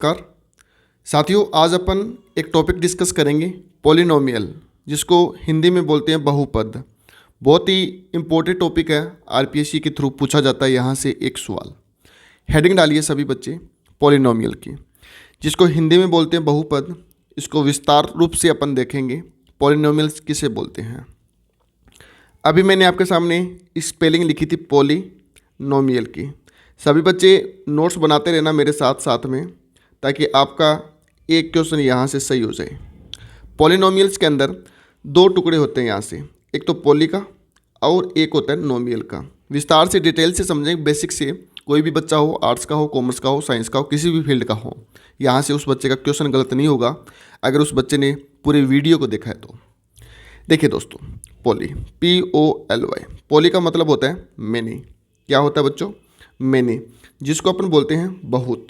नमस्कार साथियों, आज अपन एक टॉपिक डिस्कस करेंगे पॉलिनोमियल, जिसको हिंदी में बोलते हैं बहुपद। बहुत ही इम्पोर्टेंट टॉपिक है, आरपीएससी के थ्रू पूछा जाता है यहाँ से एक सवाल। हेडिंग डालिए सभी बच्चे पॉलिनोमियल की, जिसको हिंदी में बोलते हैं बहुपद। इसको विस्तार रूप से अपन देखेंगे पॉलिनोमियल्स किसे बोलते हैं। अभी मैंने आपके सामने स्पेलिंग लिखी थी पॉलिनोमियल की। सभी बच्चे नोट्स बनाते रहना मेरे साथ साथ में, ताकि आपका एक क्वेश्चन यहाँ से सही हो जाए। पॉलिनोमियल्स के अंदर दो टुकड़े होते हैं यहाँ से, एक तो पॉली का और एक होता है नोमियल का। विस्तार से डिटेल से समझें, बेसिक से। कोई भी बच्चा हो, आर्ट्स का हो, कॉमर्स का हो, साइंस का हो, किसी भी फील्ड का हो, यहाँ से उस बच्चे का क्वेश्चन गलत नहीं होगा अगर उस बच्चे ने पूरे वीडियो को देखा है तो। देखिए दोस्तों, पॉली POLY, पॉली का मतलब होता है मैनी। क्या होता है बच्चों? मैनी, जिसको अपन बोलते हैं बहुत।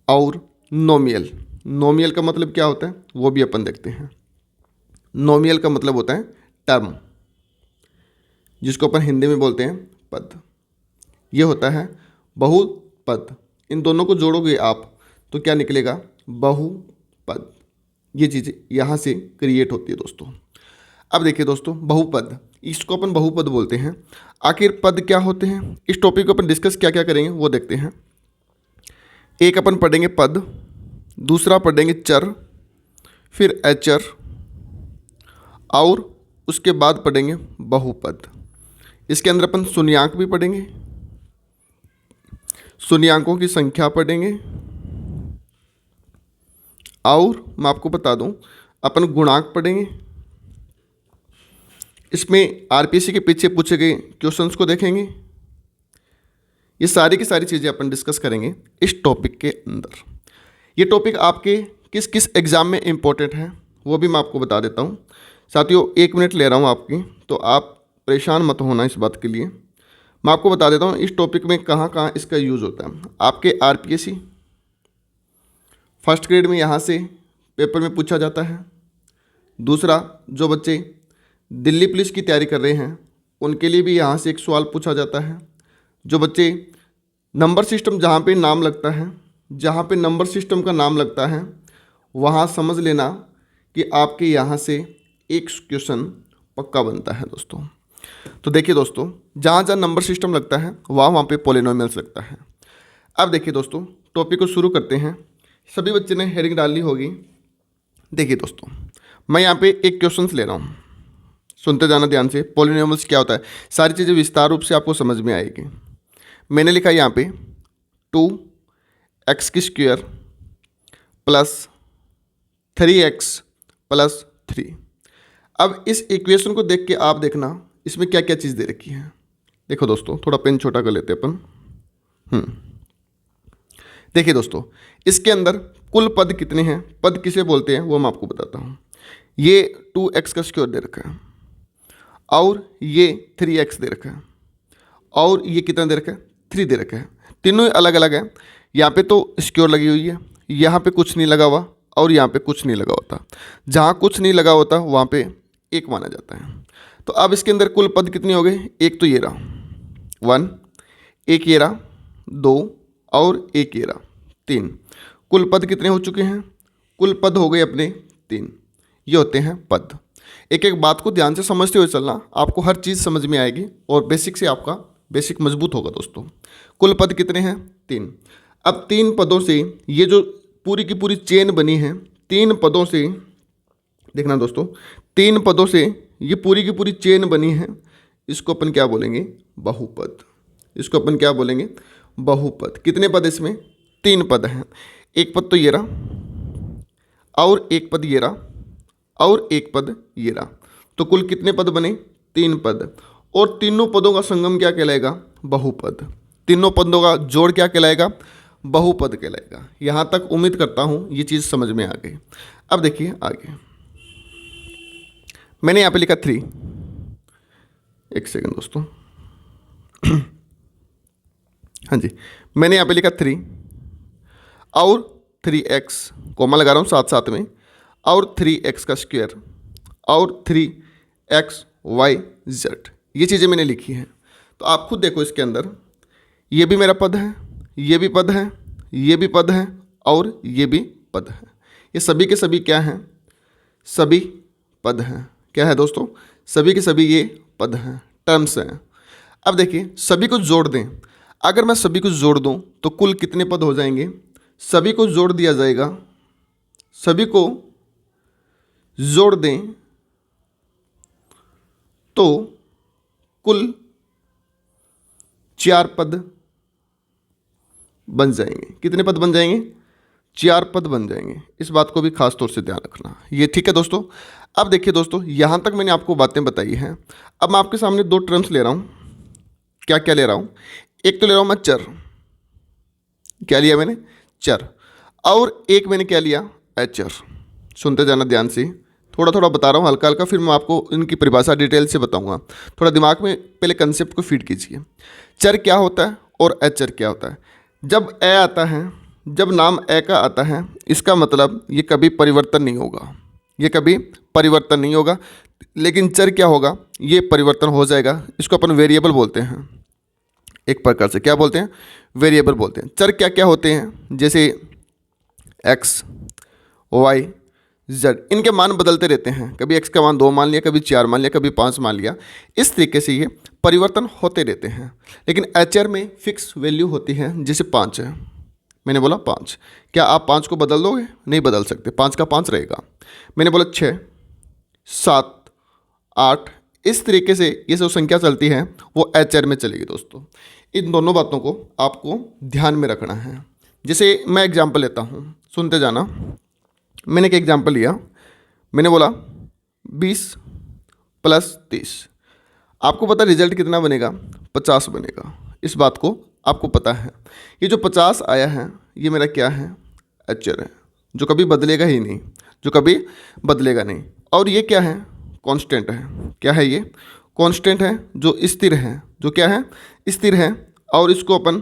और नोमियल, नोमियल का मतलब क्या होता है वो भी अपन देखते हैं। नोमियल का मतलब होता है टर्म, जिसको अपन हिंदी में बोलते हैं पद। ये होता है बहुपद। इन दोनों को जोड़ोगे आप तो क्या निकलेगा? बहुपद। ये चीज़ यहाँ से क्रिएट होती है दोस्तों। अब देखिए दोस्तों, बहुपद, इसको अपन बहुपद बोलते हैं। आखिर पद क्या होते हैं, इस टॉपिक को अपन डिस्कस क्या क्या करेंगे वो देखते हैं। एक अपन पढ़ेंगे पद, दूसरा पढ़ेंगे चर, फिर अचर, और उसके बाद पढ़ेंगे बहुपद। इसके अंदर अपन शून्यांक भी पढ़ेंगे, शून्यांकों की संख्या पढ़ेंगे, और मैं आपको बता दूं अपन गुणांक पढ़ेंगे। इसमें आरपीएससी के पीछे पूछे गए क्वेश्चंस को देखेंगे। ये सारी की सारी चीज़ें अपन डिस्कस करेंगे इस टॉपिक के अंदर। ये टॉपिक आपके किस किस एग्ज़ाम में इम्पोर्टेंट है वो भी मैं आपको बता देता हूँ। साथियों, 1 मिनट ले रहा हूँ आपकी, तो आप परेशान मत होना इस बात के लिए। मैं आपको बता देता हूँ इस टॉपिक में कहाँ कहाँ इसका यूज़ होता है। आपके आरपीएससी फर्स्ट ग्रेड में यहाँ से पेपर में पूछा जाता है। दूसरा, जो बच्चे दिल्ली पुलिस की तैयारी कर रहे हैं उनके लिए भी यहाँ से एक सवाल पूछा जाता है। जो बच्चे नंबर सिस्टम जहाँ पे नाम लगता है, जहाँ पे नंबर सिस्टम का नाम लगता है, वहाँ समझ लेना कि आपके यहाँ से एक क्वेश्चन पक्का बनता है दोस्तों। तो देखिए दोस्तों, जहाँ जहाँ नंबर सिस्टम लगता है वहाँ पे पॉलिनोमियल्स लगता है। अब देखिए दोस्तों, टॉपिक को शुरू करते हैं। सभी बच्चे ने हेडिंग डाली होगी। देखिए दोस्तों, मैं यहाँ पे एक क्वेश्चन ले रहा हूँ, सुनते जाना ध्यान से। पॉलिनोमियल्स क्या होता है, सारी चीज़ें विस्तार रूप से आपको समझ में आएगी। मैंने लिखा यहाँ पे 2x² प्लस 3x प्लस 3। अब इस इक्वेशन को देख के आप देखना इसमें क्या क्या चीज़ दे रखी है। देखो दोस्तों, थोड़ा पेन छोटा कर लेते अपन। देखिए दोस्तों, इसके अंदर कुल पद कितने हैं, पद किसे बोलते हैं वो मैं आपको बताता हूँ। ये 2x² दे रखा है, और ये 3x दे रखा है, और ये कितना दे रखा है? 3 दे रखा है। तीनों अलग अलग है। यहाँ पे तो स्क्योर लगी हुई है, यहाँ पे कुछ नहीं लगा हुआ, और यहाँ पे कुछ नहीं लगा होता। जहाँ कुछ नहीं लगा होता वहाँ पे 1 माना जाता है। तो अब इसके अंदर कुल पद कितने हो गए? एक तो ये रहा 1, एक ये रहा 2, और एक ये रहा 3। कुल पद कितने हो चुके हैं? कुल पद हो गए अपने 3। ये होते हैं पद। एक एक बात को ध्यान से समझते हुए चलना, आपको हर चीज़ समझ में आएगी और बेसिक से आपका बेसिक मजबूत होगा दोस्तों। कुल पद कितने हैं? 3। अब 3 पदों से ये जो पूरी की पूरी चेन बनी है, 3 पदों से देखना दोस्तों, 3 पदों से ये पूरी की पूरी चेन बनी है। इसको अपन क्या बोलेंगे? बहुपद। इसको अपन क्या बोलेंगे? बहुपद। कितने पद इसमें? 3 पद हैं। एक पद तो ये रहा, और एक पद ये रहा, और एक पद ये रहा। तो कुल कितने पद बने? 3 पद। और तीनों पदों का संगम क्या कहलाएगा? बहुपद। तीनों पदों का जोड़ क्या कहलाएगा? बहुपद कहलाएगा। यहाँ तक उम्मीद करता हूँ ये चीज़ समझ में आ गई। अब देखिए आगे, मैंने यहाँ पे लिखा 3। एक सेकंड दोस्तों, हाँ जी, मैंने यहाँ पे लिखा 3 और 3x, कॉमा लगा रहा हूँ साथ साथ में, और 3x² और 3xyz। ये चीज़ें मैंने लिखी हैं। तो आप खुद देखो, इसके अंदर ये भी मेरा पद है, ये भी पद है, ये भी पद है और ये भी पद है। ये सभी के सभी क्या हैं? सभी पद हैं। क्या है दोस्तों? सभी के सभी ये पद हैं, टर्म्स हैं। अब देखिए सभी को जोड़ दें। अगर मैं सभी को जोड़ दूं तो कुल कितने पद हो जाएंगे? सभी को जोड़ दिया जाएगा, सभी को जोड़ दें तो कुल 4 पद बन जाएंगे। कितने पद बन जाएंगे? 4 पद बन जाएंगे। इस बात को भी खास तौर से ध्यान रखना। ये ठीक है दोस्तों। अब देखिए दोस्तों, यहाँ तक मैंने आपको बातें बताई हैं। अब मैं आपके सामने 2 टर्म्स ले रहा हूँ। क्या क्या ले रहा हूँ? एक तो ले रहा हूँ मैं चर। क्या लिया मैंने? चर। और एक मैंने क्या लिया? अचर। सुनते जाना ध्यान से, थोड़ा थोड़ा बता रहा हूँ, हल्का हल्का, फिर मैं आपको इनकी परिभाषा डिटेल से बताऊँगा। थोड़ा दिमाग में पहले कंसेप्ट को फीड कीजिए। चर क्या होता है और अचर क्या होता है? जब ए आता है, जब नाम ए का आता है, इसका मतलब ये कभी परिवर्तन नहीं होगा, ये कभी परिवर्तन नहीं होगा। लेकिन चर क्या होगा? ये परिवर्तन हो जाएगा। इसको अपन वेरिएबल बोलते हैं, एक प्रकार से क्या बोलते हैं? वेरिएबल बोलते हैं। चर क्या क्या होते हैं? जैसे एक्स, वाई, जेड, इनके मान बदलते रहते हैं। कभी एक्स का मान 2 मान लिया, कभी 4 मान लिया, कभी 5 मान लिया। इस तरीके से ये परिवर्तन होते रहते हैं। लेकिन एचआर में फिक्स वैल्यू होती है, जैसे 5 है, मैंने बोला 5। क्या आप 5 को बदल दोगे? नहीं बदल सकते, 5 का 5 रहेगा। मैंने बोला 6, 7, 8, इस तरीके से ये जो संख्या चलती है वो एचआर में चलेगी दोस्तों। इन दोनों बातों को आपको ध्यान में रखना है। जैसे मैं एग्जाम्पल लेता हूँ, सुनते जाना। मैंने एक एग्जाम्पल लिया, मैंने बोला 20 + 30। आपको पता रिजल्ट कितना बनेगा? 50 बनेगा। इस बात को आपको पता है। ये जो 50 आया है ये मेरा क्या है? अचर है, जो कभी बदलेगा ही नहीं, जो कभी बदलेगा नहीं। और ये क्या है? कांस्टेंट है। क्या है ये? कांस्टेंट है, जो स्थिर है। जो क्या है? स्थिर है। और इसको अपन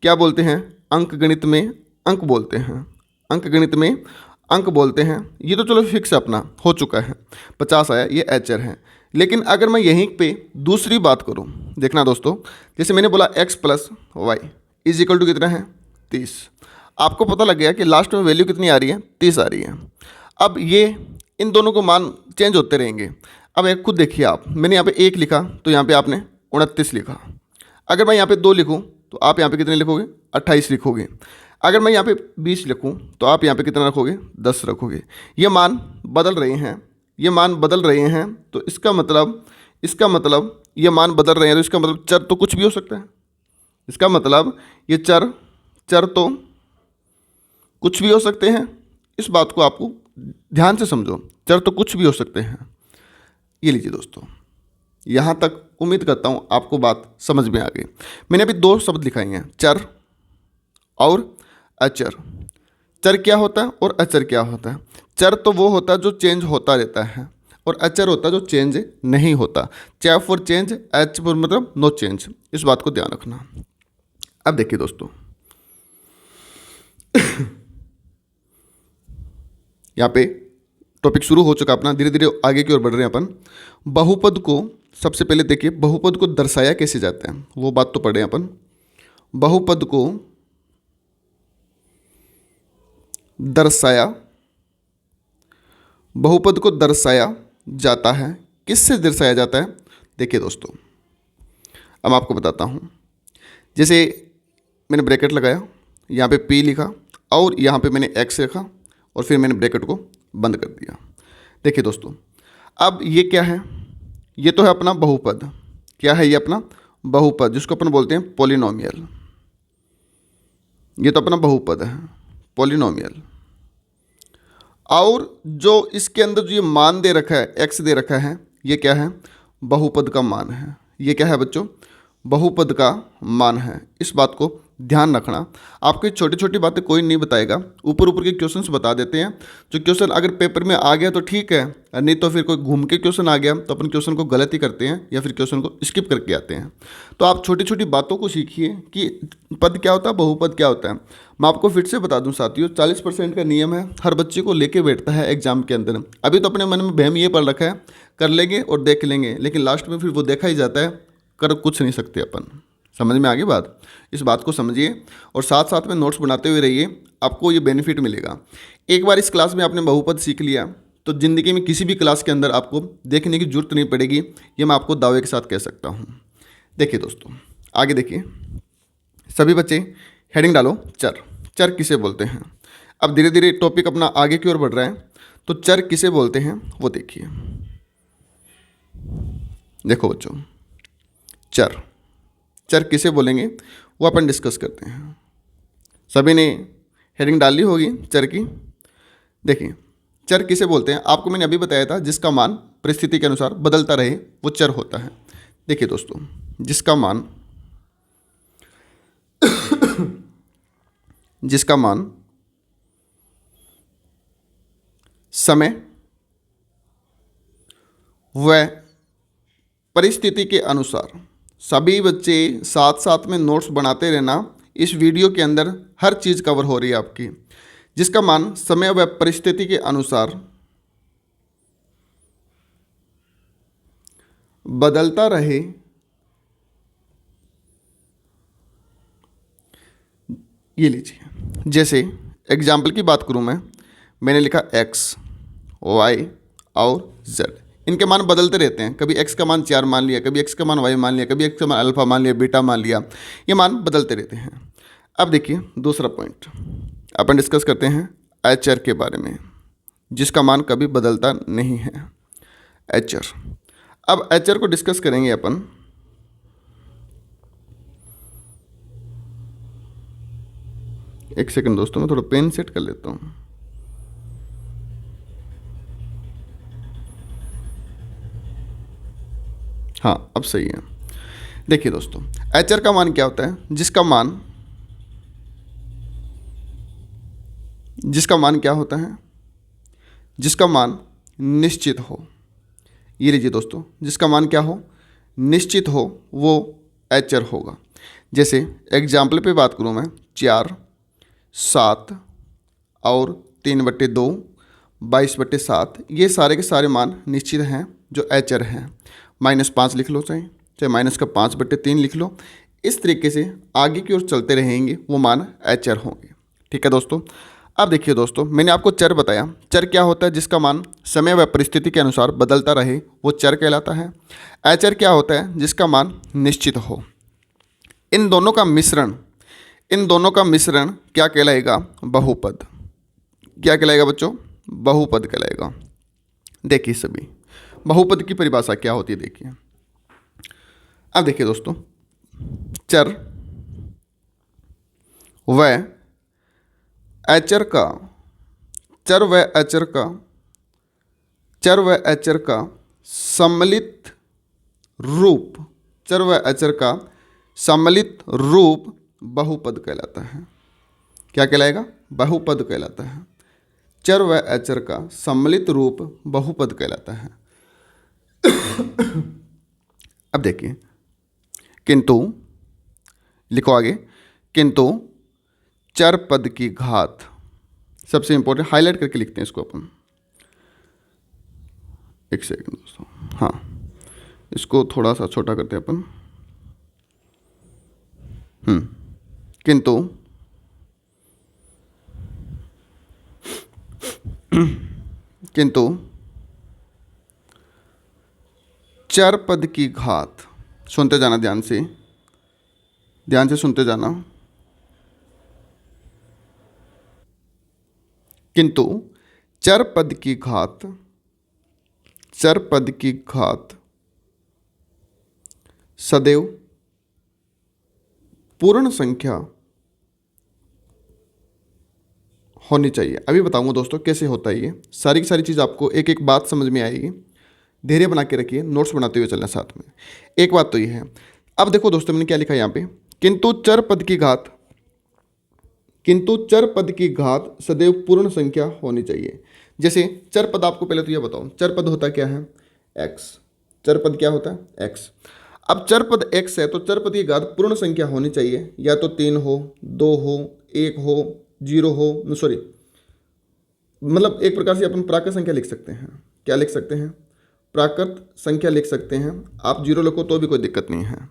क्या बोलते हैं? अंक गणित में अंक बोलते हैं, अंक गणित में अंक बोलते हैं। ये तो चलो फिक्स अपना हो चुका है, 50 आया, ये एचर है। लेकिन अगर मैं यहीं पे दूसरी बात करूं, देखना दोस्तों, जैसे मैंने बोला x + y = कितना है? 30। आपको पता लग गया कि लास्ट में वैल्यू कितनी आ रही है? 30 आ रही है। अब ये इन दोनों को मान चेंज होते रहेंगे। अब एक खुद देखिए आप, मैंने यहाँ पे 1 लिखा तो यहाँ पे आपने 29 लिखा। अगर मैं यहाँ पे 2 लिखूँ तो आप यहाँ पे कितने लिखोगे? 28 लिखोगे। अगर मैं यहाँ पे 20 लिखूँ तो आप यहाँ पे कितना रखोगे? 10 रखोगे। ये मान बदल रहे हैं, ये मान बदल रहे हैं। तो इसका मतलब ये मान बदल रहे हैं, तो इसका मतलब चर तो कुछ भी हो सकता है। इसका मतलब ये चर तो कुछ भी हो सकते हैं। इस बात को आपको ध्यान से समझो, चर तो कुछ भी हो सकते हैं। ये लीजिए दोस्तों, यहाँ तक उम्मीद करता हूँ आपको बात समझ में आ गई। मैंने अभी 2 शब्द लिखाए हैं, चर और अचर। चर क्या होता है और अचर क्या होता है? चर तो वो होता है जो चेंज होता रहता है, और अचर होता है जो चेंज नहीं होता। चाहे फॉर चेंज, एच फॉर मतलब नो चेंज। इस बात को ध्यान रखना। अब देखिए दोस्तों, यहाँ पे टॉपिक शुरू हो चुका अपना, धीरे धीरे आगे की ओर बढ़ रहे हैं अपन। बहुपद को सबसे पहले देखिए, बहुपद को दर्शाया कैसे जाता है वो बात तो पढ़े अपन। बहुपद को दर्शाया जाता है। किससे दर्शाया जाता है? देखिए दोस्तों, अब आपको बताता हूँ। जैसे मैंने ब्रैकेट लगाया, यहाँ पे P लिखा और यहाँ पे मैंने X लिखा और फिर मैंने ब्रैकेट को बंद कर दिया। देखिए दोस्तों, अब ये क्या है? ये तो है अपना बहुपद। क्या है ये? अपना बहुपद, जिसको अपन बोलते हैं पॉलिनोमियल। ये तो अपना बहुपद है, पॉलिनोमियल। और जो इसके अंदर जो ये मान दे रखा है, x दे रखा है, ये क्या है? बहुपद का मान है। ये क्या है बच्चों? बहुपद का मान है। इस बात को ध्यान रखना। आपको छोटी छोटी बातें कोई नहीं बताएगा, ऊपर ऊपर के क्वेश्चंस बता देते हैं। जो क्वेश्चन अगर पेपर में आ गया तो ठीक है, नहीं तो फिर कोई घूम के क्वेश्चन आ गया तो अपन क्वेश्चन को गलत ही करते हैं या फिर क्वेश्चन को स्किप करके आते हैं। तो आप छोटी छोटी बातों को सीखिए कि पद क्या होता है, बहुपद क्या होता है। मैं आपको फिर से बता दूं साथियों, 40% का नियम है, हर बच्चे को लेके बैठता है एग्जाम के अंदर। अभी तो अपने मन में वहम ये पड़ रखा है कर लेंगे और देख लेंगे, लेकिन लास्ट में फिर वो देखा ही जाता है, कर कुछ नहीं सकते अपन। समझ में आ गई बात? इस बात को समझिए और साथ साथ में नोट्स बनाते हुए रहिए, आपको ये बेनिफिट मिलेगा। एक बार इस क्लास में आपने बहुपद सीख लिया तो ज़िंदगी में किसी भी क्लास के अंदर आपको देखने की जरूरत नहीं पड़ेगी, ये मैं आपको दावे के साथ कह सकता हूँ। देखिए दोस्तों, आगे देखिए, सभी बच्चे हेडिंग डालो चर। चर किसे बोलते हैं? अब धीरे धीरे टॉपिक अपना आगे की ओर बढ़ रहा है, तो चर किसे बोलते हैं वो देखिए। देखो बच्चों, चर चर किसे बोलेंगे वो अपन डिस्कस करते हैं। सभी ने हेडिंग डाल ली होगी चर की। देखिए, चर किसे बोलते हैं, आपको मैंने अभी बताया था, जिसका मान परिस्थिति के अनुसार बदलता रहे वो चर होता है। देखिए दोस्तों, जिसका मान जिसका मान समय व परिस्थिति के अनुसार, सभी बच्चे साथ साथ में नोट्स बनाते रहना, इस वीडियो के अंदर हर चीज़ कवर हो रही है आपकी। जिसका मान समय व परिस्थिति के अनुसार बदलता रहे, ये लीजिए। जैसे एग्जाम्पल की बात करूं मैंने लिखा x, y और z। इनके मान बदलते रहते हैं, कभी x का मान 4 मान लिया, कभी x का मान y मान लिया, कभी x का मान अल्फा मान लिया, बीटा मान लिया, ये मान बदलते रहते हैं। अब देखिए दूसरा पॉइंट अपन डिस्कस करते हैं एचर के बारे में, जिसका मान कभी बदलता नहीं है, एचर। अब एचर को डिस्कस करेंगे अपन। एक सेकंड दोस्तों, मैं थोड़ा पेन सेट कर लेता हूँ। हाँ, अब सही है। देखिए दोस्तों, एचर का मान क्या होता है? जिसका मान क्या होता है? जिसका मान निश्चित हो। ये लीजिए दोस्तों, जिसका मान क्या हो? निश्चित हो, वो एचर होगा। जैसे एग्जाम्पल पे बात करूँ मैं, 4, 7 और 3/2, 22/7, ये सारे के सारे मान निश्चित हैं जो एचर हैं। -5 लिख लो, चाहे माइनस का 5/3 लिख लो। इस तरीके से आगे की ओर चलते रहेंगे, वो मान एचर होंगे। ठीक है दोस्तों। अब देखिए दोस्तों, मैंने आपको चर बताया। चर क्या होता है? जिसका मान समय व परिस्थिति के अनुसार बदलता रहे वो चर कहलाता है। एचर क्या होता है? जिसका मान निश्चित हो। इन दोनों का मिश्रण क्या कहलाएगा? बहुपद। क्या कहलाएगा बच्चों? बहुपद कहलाएगा। देखिए सभी, बहुपद की परिभाषा क्या होती है देखिए। अब देखिए दोस्तों, चर व एचर का सम्मिलित रूप बहुपद कहलाता है। क्या कहलाएगा? बहुपद कहलाता है। चर व एचर का सम्मिलित रूप बहुपद कहलाता है। अब देखिए, किंतु लिखो आगे, किंतु चर पद की घात, सबसे इंपॉर्टेंट, हाईलाइट करके लिखते हैं इसको अपन। एक सेकंड दोस्तों, हाँ, इसको थोड़ा सा छोटा करते हैं अपन। किंतु चर पद की घात, सुनते जाना ध्यान से सुनते जाना। किंतु चर पद की घात सदैव पूर्ण संख्या होनी चाहिए। अभी बताऊंगा दोस्तों कैसे होता है ये। सारी की सारी चीज़ आपको एक एक बात समझ में आएगी। धैर्य बना के रखिए, नोट्स बनाते हुए चलना साथ में। एक बात तो ये है। अब देखो दोस्तों, मैंने क्या लिखा है यहाँ पे, किंतु चर पद की घात सदैव पूर्ण संख्या होनी चाहिए। जैसे चर पद, आपको पहले तो ये बताओ, चर पद होता क्या है? x। चर पद क्या होता है? x। अब चर पद x है तो चर पद की घात पूर्ण संख्या होनी चाहिए, या तो 3 हो, 2 हो, 1 हो, 0 हो, सॉरी, मतलब एक प्रकार से अपन प्राकृत संख्या लिख सकते हैं। क्या लिख सकते हैं? प्राकृत संख्या लिख सकते हैं। आप 0 लिखो तो भी कोई दिक्कत नहीं है।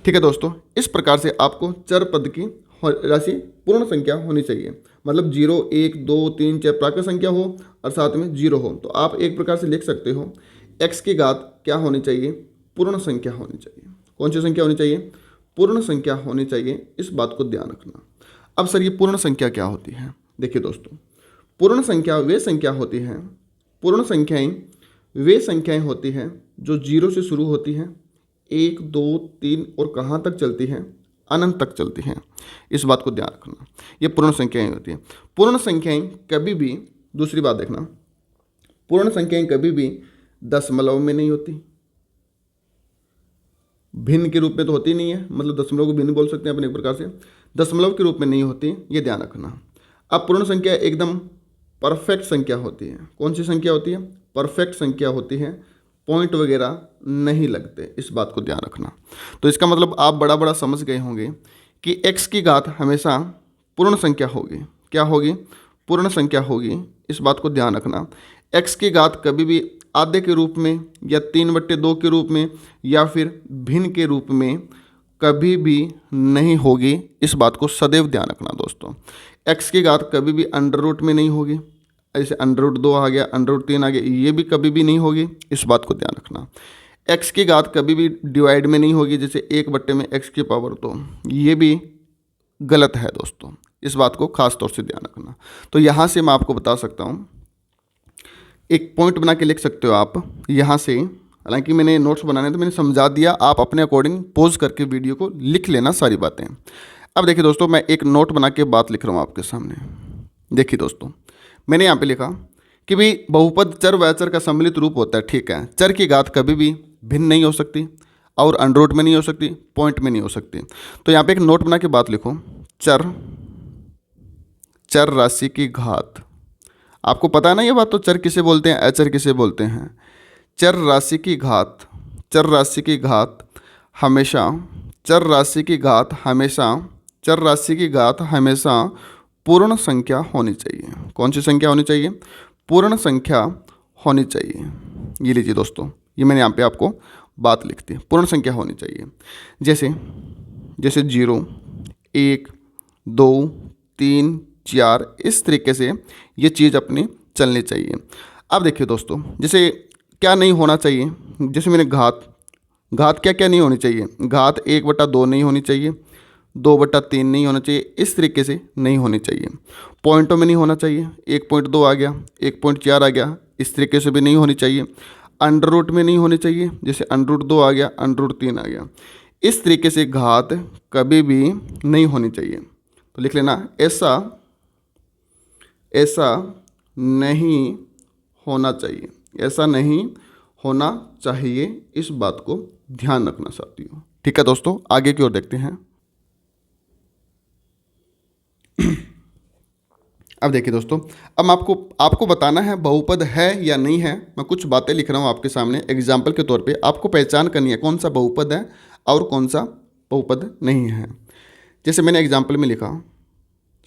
ठीक है दोस्तों, इस प्रकार से आपको चर पद की राशि पूर्ण संख्या होनी चाहिए, मतलब 0, 1, 2, 3 चाहे प्राकृत संख्या हो और साथ में 0 हो, तो आप एक प्रकार से लिख सकते हो x की घात क्या होनी चाहिए, पूर्ण संख्या होनी चाहिए। कौन सी संख्या होनी चाहिए, पूर्ण संख्या होनी चाहिए, इस बात को ध्यान रखना। अब सर ये पूर्ण संख्या क्या होती है, देखिए दोस्तों, पूर्ण संख्या वे संख्या होती हैं, पूर्ण संख्याएं वे संख्याएं होती हैं जो 0 से शुरू होती हैं, 1, 2, 3 और कहाँ तक चलती हैं, अनंत तक चलती हैं। इस बात को ध्यान रखना, ये पूर्ण संख्याएं होती हैं। पूर्ण संख्याएं कभी भी, दूसरी बात देखना, पूर्ण संख्याएं कभी भी दशमलव में नहीं होती, भिन्न के रूप में तो होती नहीं है, मतलब दशमलव को भिन्न बोल सकते हैं अपने एक प्रकार से, दशमलव के रूप में नहीं होती, ये ध्यान रखना। अब पूर्ण संख्या एकदम परफेक्ट संख्या होती है। कौन सी संख्या होती है, परफेक्ट संख्या होती है, पॉइंट वगैरह नहीं लगते, इस बात को ध्यान रखना। तो इसका मतलब आप बड़ा बड़ा समझ गए होंगे कि x की घात हमेशा पूर्ण संख्या होगी। क्या होगी, पूर्ण संख्या होगी, इस बात को ध्यान रखना। x की घात कभी भी आधे के रूप में या 3/2 के रूप में या फिर भिन्न के रूप में कभी भी नहीं होगी, इस बात को सदैव ध्यान रखना दोस्तों। x की घात कभी भी अंडर रूट में नहीं होगी, ऐसे अंडर रूट 2 आ गया, अंडर रूट 3 आ गया, ये भी कभी भी नहीं होगी, इस बात को ध्यान रखना। x की घात कभी भी डिवाइड में नहीं होगी, जैसे 1 में x की पावर 2, ये भी गलत है दोस्तों, इस बात को खास तौर से ध्यान रखना। तो यहाँ से मैं आपको बता सकता हूँ, एक पॉइंट बना के लिख सकते हो आप यहाँ से, हालांकि मैंने नोट्स बनाने तो मैंने समझा दिया, आप अपने अकॉर्डिंग पॉज करके वीडियो को लिख लेना सारी बातें। अब देखिए दोस्तों, मैं एक नोट बना के बात लिख रहा हूँ आपके सामने। देखिए दोस्तों, मैंने यहाँ पे लिखा कि भाई बहुपद चर व अचर का सम्मिलित रूप होता है, ठीक है। चर की घात कभी भी भिन्न नहीं हो सकती और अंडर रूट में नहीं हो सकती, पॉइंट में नहीं हो सकती। तो यहाँ पे एक नोट बना के बात लिखो, चर राशि की घात। आपको पता है ना ये बात, तो चर किसे बोलते हैं, अचर किसे बोलते हैं। चर राशि की घात, चर राशि की घात हमेशा, चर राशि की घात हमेशा, चर राशि की घात हमेशा पूर्ण संख्या होनी चाहिए। कौन सी संख्या होनी चाहिए, पूर्ण संख्या होनी चाहिए। ये लीजिए दोस्तों, ये मैंने यहाँ पे आपको बात लिख दी, पूर्ण संख्या होनी चाहिए। जैसे 0, 1, 2, 3, 4, इस तरीके से ये चीज़ अपनी चलनी चाहिए। अब देखिए दोस्तों, जैसे क्या नहीं होना चाहिए, जैसे मैंने घात क्या क्या नहीं होनी चाहिए, घात 1/2 नहीं होनी चाहिए, 2/3 नहीं होना चाहिए, इस तरीके से नहीं होनी चाहिए। पॉइंटों में नहीं होना चाहिए, 1.2 आ गया, 1.4 आ गया, इस तरीके से भी नहीं होनी चाहिए। अंडर रूट में नहीं होनी चाहिए, जैसे अंडर रूट 2 आ गया, अंडर रूट 3 आ गया, इस तरीके से घात कभी भी नहीं होनी चाहिए। तो लिख लेना, ऐसा नहीं होना चाहिए, ऐसा नहीं होना चाहिए, इस बात को ध्यान रखना साथियों। ठीक है दोस्तों, आगे की ओर देखते हैं। अब देखिए दोस्तों, अब आपको बताना है बहुपद है या नहीं है। मैं कुछ बातें लिख रहा हूँ आपके सामने एग्जाम्पल के तौर पे, आपको पहचान करनी है कौन सा बहुपद है और कौन सा बहुपद नहीं है। जैसे मैंने एग्जाम्पल में लिखा,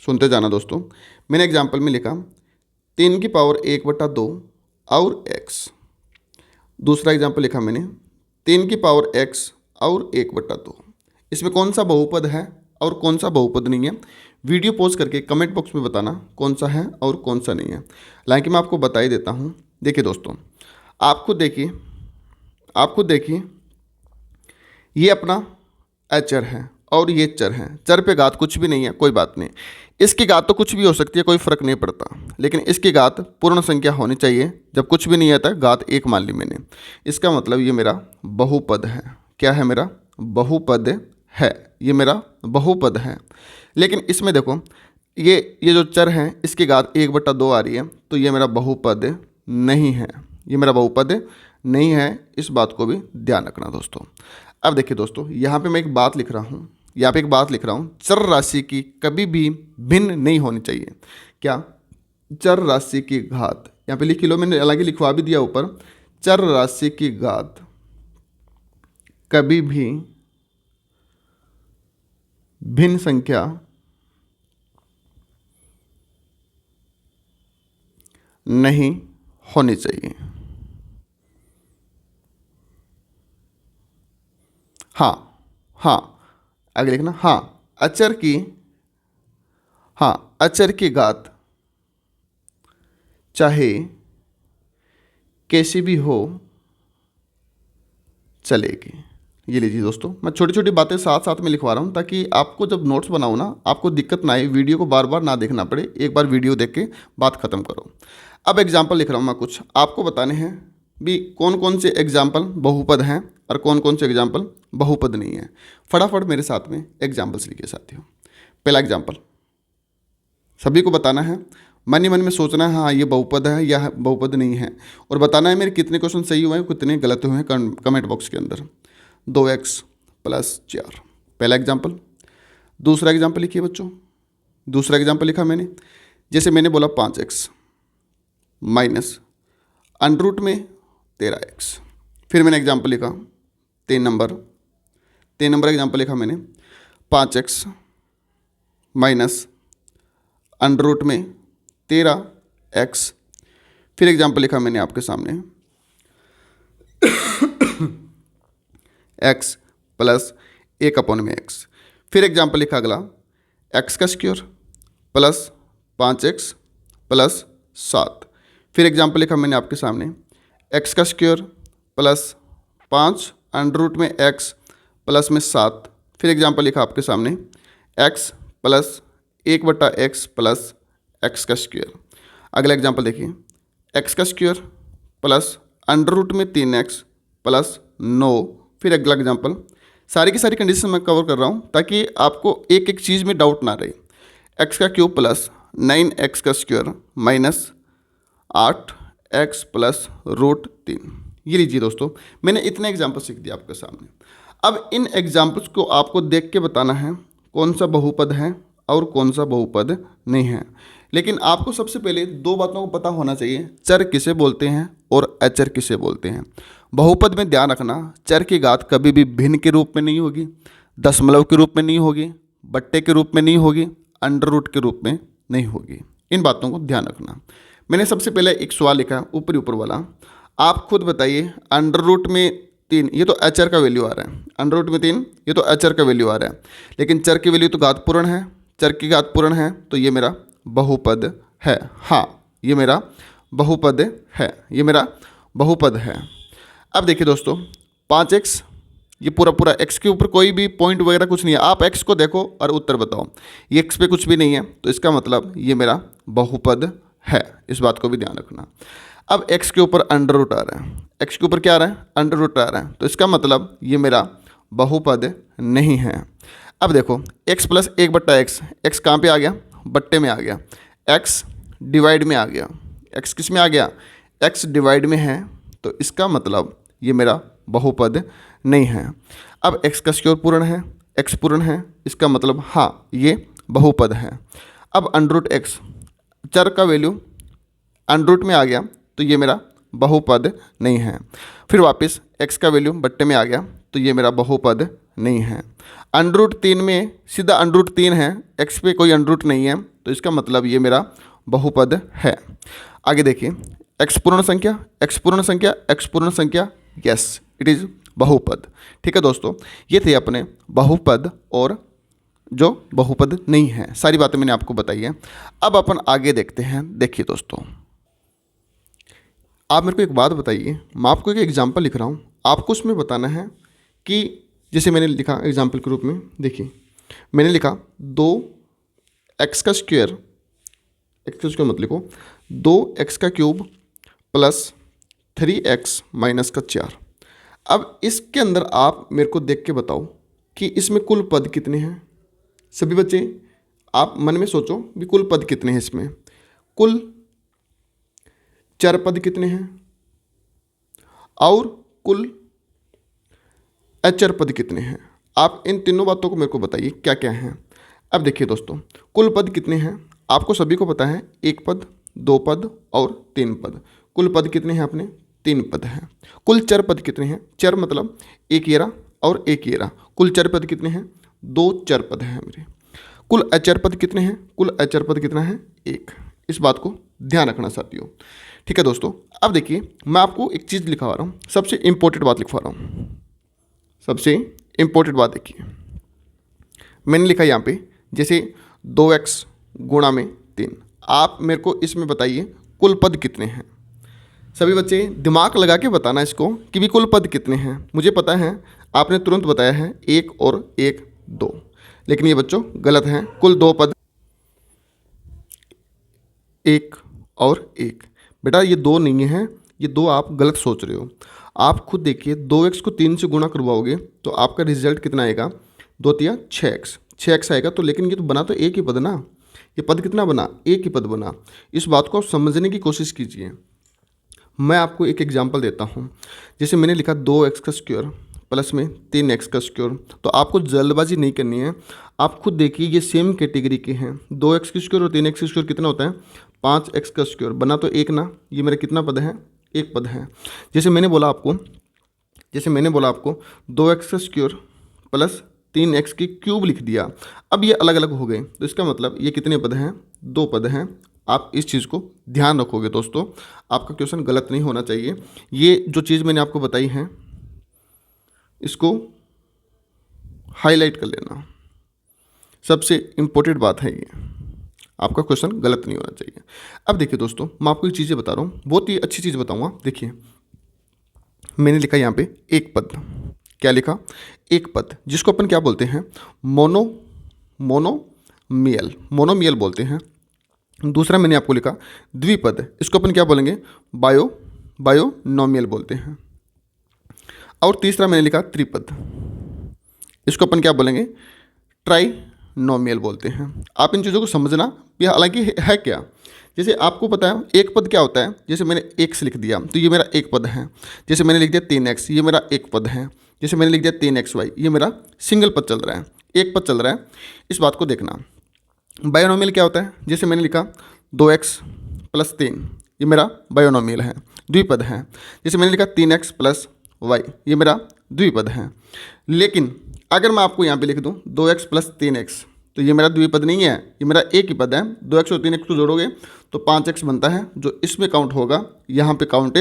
सुनते जाना दोस्तों, मैंने एग्जाम्पल में लिखा 3 की पावर 1/2 और x। दूसरा एग्जाम्पल लिखा मैंने 3 की पावर x और 1/2। इसमें कौन सा बहुपद है और कौन सा बहुपद नहीं है, वीडियो पॉज करके कमेंट बॉक्स में बताना कौन सा है और कौन सा नहीं है। हालांकि मैं आपको बता ही देता हूँ। देखिए दोस्तों, आप खुद देखिए, ये अपना अचर है और ये चर है। चर पे घात कुछ भी नहीं है, कोई बात नहीं, इसकी घात तो कुछ भी हो सकती है, कोई फर्क नहीं पड़ता, लेकिन इसकी घात पूर्ण संख्या होनी चाहिए। जब कुछ भी नहीं आता, घात 1 मान ली मैंने, इसका मतलब ये मेरा बहुपद है। क्या है, मेरा बहुपद है, ये मेरा बहुपद है। लेकिन इसमें देखो, ये जो चर है इसकी घात 1/2 आ रही है, तो ये मेरा बहुपद नहीं है, ये मेरा बहुपद नहीं है, इस बात को भी ध्यान रखना दोस्तों। अब देखिए दोस्तों, यहाँ पे मैं एक बात लिख रहा हूँ, चर राशि की कभी भी भिन्न नहीं होनी चाहिए। क्या, चर राशि की घात, यहाँ पे लिख लो, मैंने हालांकि लिखवा भी दिया ऊपर, चर राशि की घात कभी भी भिन्न संख्या नहीं होनी चाहिए। हाँ, हाँ, आगे लिखना हाँ, अचर की घात चाहे कैसी भी हो चलेगी। ये लीजिए दोस्तों, मैं छोटी छोटी बातें साथ साथ में लिखवा रहा हूँ ताकि आपको जब नोट्स बनाओ ना, आपको दिक्कत ना आए, वीडियो को बार बार ना देखना पड़े, एक बार वीडियो देख के बात खत्म करो। अब एग्जाम्पल लिख रहा हूँ मैं, कुछ आपको बताने हैं भी कौन कौन से एग्जाम्पल बहुपद हैं और कौन कौन से एग्जाम्पल बहुपद नहीं है। फटाफट मेरे साथ में एग्जाम्पल्स लिखिए साथियों। पहला एग्जाम्पल सभी को बताना है, मन ही मन में सोचना है हाँ ये बहुपद है या बहुपद नहीं है, और बताना है मेरे कितने क्वेश्चन सही हुए हैं कितने गलत हुए हैं कमेंट बॉक्स के अंदर। 2x + 4 पहला एग्जाम्पल। दूसरा एग्जाम्पल लिखिए बच्चों। दूसरा एग्जाम्पल लिखा मैंने, जैसे मैंने बोला 5x - अंडर में 13x। फिर मैंने एग्जाम्पल लिखा 3 नंबर एग्जाम्पल लिखा मैंने 5x - अंडर में 13x। फिर एग्जाम्पल लिखा मैंने आपके सामने x + 1/x। फिर एग्जाम्पल लिखा अगला x² + 5x + 7। फिर एग्जाम्पल लिखा मैंने आपके सामने x² + 5 अंडर में x प्लस में 7। फिर एग्जाम्पल लिखा आपके सामने x + 1/x + x²। अगला एग्जाम्पल देखिए x² + अंडर में 3x + 9। फिर अगला एग्जाम्पल, सारी की सारी कंडीशन मैं कवर कर रहा हूँ ताकि आपको एक एक चीज़ में डाउट ना रहे। x³ + 9x² - 8x + √3। ये लीजिए दोस्तों, मैंने इतने एग्जाम्पल सीख दिए आपके सामने। अब इन एग्जाम्पल्स को आपको देख के बताना है कौन सा बहुपद है और कौन सा बहुपद नहीं है। लेकिन आपको सबसे पहले 2 बातों को पता होना चाहिए, चर किसे बोलते हैं और अचर किसे बोलते हैं। बहुपद में ध्यान रखना, चर की घात कभी भी भिन्न के रूप में नहीं होगी, दशमलव के रूप में नहीं होगी, बट्टे के रूप में नहीं होगी, अंडर के रूप में नहीं होगी। इन बातों को ध्यान रखना। मैंने सबसे पहले एक सवाल लिखा ऊपर वाला, आप खुद बताइए अंडर में 3 ये तो अचर का वैल्यू आ रहा है, अंडर में 3 ये तो अचर का वैल्यू आ रहा है, लेकिन चर की वैल्यू तो घात पूर्ण है, चर की घात पूर्ण है तो ये मेरा बहुपद है। हाँ, ये मेरा बहुपद है, ये मेरा बहुपद है। अब देखिए दोस्तों 5x, ये पूरा x के ऊपर कोई भी पॉइंट वगैरह कुछ नहीं है, आप x को देखो और उत्तर बताओ। ये x पे कुछ भी नहीं है तो इसका मतलब ये मेरा बहुपद है, इस बात को भी ध्यान रखना। अब x के ऊपर अंडर रूट आ रहा है, x के ऊपर क्या आ रहा है, अंडर रूट आ रहा है, तो इसका मतलब ये मेरा बहुपद नहीं है। अब देखो x + 1/x, x कहाँ पे आ गया, बट्टे में आ गया, x डिवाइड में आ गया, x किस में आ गया, x डिवाइड में है, तो इसका मतलब ये मेरा बहुपद नहीं है। अब x² पूर्ण है, x पूर्ण है, इसका मतलब हाँ ये बहुपद है। अब √x, चर का वैल्यू अंडर में आ गया तो ये मेरा बहुपद नहीं है। फिर वापस x का वैल्यू बट्टे में आ गया तो ये मेरा बहुपद नहीं है। √3 में सीधा √3 है, x पे कोई अंडर नहीं है, तो इसका मतलब ये मेरा बहुपद है। आगे देखिए x पूर्ण संख्या, x पूर्ण संख्या, x पूर्ण संख्या, यस इट इज़ बहुपद। ठीक है दोस्तों, ये थे अपने बहुपद और जो बहुपद नहीं है, सारी बातें मैंने आपको बताई है। अब अपन आगे देखते हैं। देखिए दोस्तों, आप मेरे को एक बात बताइए, मैं आपको एक एग्जाम्पल लिख रहा हूँ, आपको उसमें बताना है कि जैसे मैंने लिखा एग्जाम्पल के रूप में, देखिए मैंने लिखा 2x² मत लिखो, 2x³ + 3x - 4। अब इसके अंदर आप मेरे को देख के बताओ कि इसमें कुल पद कितने हैं। सभी बच्चे आप मन में सोचो भी कुल पद कितने हैं, इसमें कुल चर पद कितने हैं और कुल अचर पद कितने हैं। आप इन तीनों बातों को मेरे को बताइए क्या क्या हैं। अब देखिए दोस्तों, कुल पद कितने हैं आपको सभी को पता है, 1 पद, 2 पद और 3 पद। कुल पद कितने हैं अपने, 3 पद हैं। कुल चर पद कितने हैं, चर मतलब एक येरा और एक येरा। कुल चर पद कितने हैं, 2 चर पद हैं मेरे। कुल अचर पद कितने हैं, कुल अचर पद कितना है, 1। इस बात को ध्यान रखना साथियों। ठीक है दोस्तों, अब देखिए मैं आपको एक चीज़ लिखवा रहा हूँ, सबसे इंपॉर्टेंट बात लिखवा रहा हूँ, सबसे इम्पोर्टेंट बात देखिए, मैंने लिखा यहाँ पे जैसे 2x गुणा में 3। आप मेरे को इसमें बताइए कुल पद कितने हैं। सभी बच्चे दिमाग लगा के बताना इसको कि भी कुल पद कितने हैं। मुझे पता है आपने तुरंत बताया है 1 और 1 2, लेकिन ये बच्चों गलत है। कुल 2 पद 1 और 1। बेटा ये 2 नहीं है, ये 2 आप गलत सोच रहे हो। आप खुद देखिए 2x को 3 से गुणा करवाओगे तो आपका रिजल्ट कितना आएगा, 2 तिया 6x, 6x आएगा। तो लेकिन ये तो बना तो एक ही पद ना, ये पद कितना बना, एक ही पद बना। इस बात को आप समझने की कोशिश कीजिए। मैं आपको एक एग्जांपल देता हूँ। जैसे मैंने लिखा 2x का स्क्वायर प्लस में 3x का स्क्वायर, तो आपको जल्दबाजी नहीं करनी है। आप खुद देखिए ये सेम कैटेगरी के हैं। 2x की स्क्वायर और 3x की स्क्वायर कितना होता है, 5x का स्क्वायर, बना तो एक ना। ये मेरा कितना पद है, एक पद है। जैसे मैंने बोला आपको 2x का स्क्वायर प्लस 3x की क्यूब लिख दिया। अब ये अलग अलग हो गए, तो इसका मतलब ये कितने पद हैं, 2 पद हैं। आप इस चीज़ को ध्यान रखोगे दोस्तों, आपका क्वेश्चन गलत नहीं होना चाहिए। ये जो चीज़ मैंने आपको बताई है इसको हाईलाइट कर लेना, सबसे इम्पोर्टेंट बात है ये, आपका क्वेश्चन गलत नहीं होना चाहिए। अब देखिए दोस्तों, मैं आपको एक चीज़ें बता रहा हूँ, बहुत ही अच्छी चीज़ बताऊँगा। देखिए मैंने लिखा यहाँ पे एक पद, क्या लिखा, एक पद, जिसको अपन क्या बोलते हैं, मोनोमियल बोलते हैं। दूसरा मैंने आपको लिखा द्विपद, इसको अपन क्या बोलेंगे, बायोनोमियल बोलते हैं। और तीसरा मैंने लिखा त्रिपद, इसको अपन क्या बोलेंगे, ट्राइनोमियल बोलते हैं। आप इन चीज़ों को समझना, ये हालांकि है क्या, जैसे आपको पता है एक पद क्या होता है। जैसे मैंने x लिख दिया तो ये मेरा एक पद है। जैसे मैंने लिख दिया 3x, ये मेरा एक पद है। जैसे मैंने लिख दिया 3xy, ये मेरा सिंगल पद चल रहा है, एक पद चल रहा है। इस बात को देखना। बायोनोमियल क्या होता है, जैसे मैंने लिखा 2x प्लस 3, ये मेरा बायोनोमियल है, द्विपद है। जैसे मैंने लिखा 3x प्लस y, ये मेरा द्विपद है। लेकिन अगर मैं आपको यहाँ पे लिख दूँ 2x प्लस 3x, तो ये मेरा द्विपद नहीं है, ये मेरा एक ही पद है। 2x और 3x को जोड़ोगे तो 5x बनता है, जो इसमें काउंट होगा यहाँ पे काउंट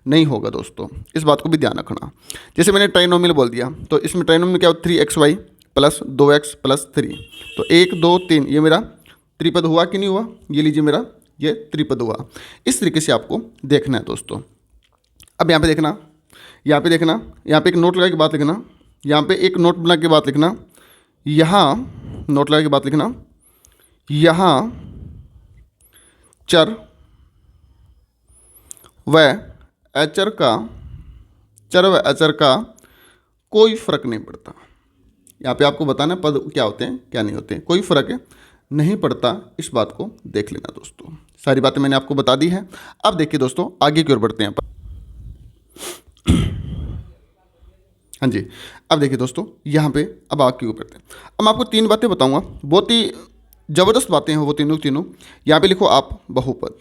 नहीं होगा दोस्तों, इस बात को भी ध्यान रखना। जैसे मैंने ट्राइनोमियल बोल दिया तो इसमें ट्राइनोमियल क्या हो, 3xy प्लस 2x प्लस 3, तो 1 2 3, ये मेरा त्रिपद हुआ कि नहीं हुआ, ये लीजिए मेरा ये त्रिपद हुआ। इस तरीके से आपको देखना है दोस्तों। अब यहाँ पे देखना, यहाँ पे देखना, यहाँ पे एक नोट लगा के बात लिखना, यहाँ पे एक नोट बना के बात लिखना, यहाँ नोट लगा के बात लिखना, यहाँ चर व अचर का कोई फर्क नहीं पड़ता। यहाँ पे आपको बताना पद क्या होते हैं क्या नहीं होते हैं, कोई फर्क नहीं पड़ता। इस बात को देख लेना दोस्तों। सारी बातें मैंने आपको बता दी हैं। अब देखिए दोस्तों आगे की ओर बढ़ते हैं। हाँ जी, अब देखिए दोस्तों यहाँ पे अब आगे की ओर बढ़ते हैं। अब मैं आपको 3 बातें बताऊँगा, बहुत ही ज़बरदस्त बातें हैं वो तीनों। यहाँ पे लिखो आप बहुपद,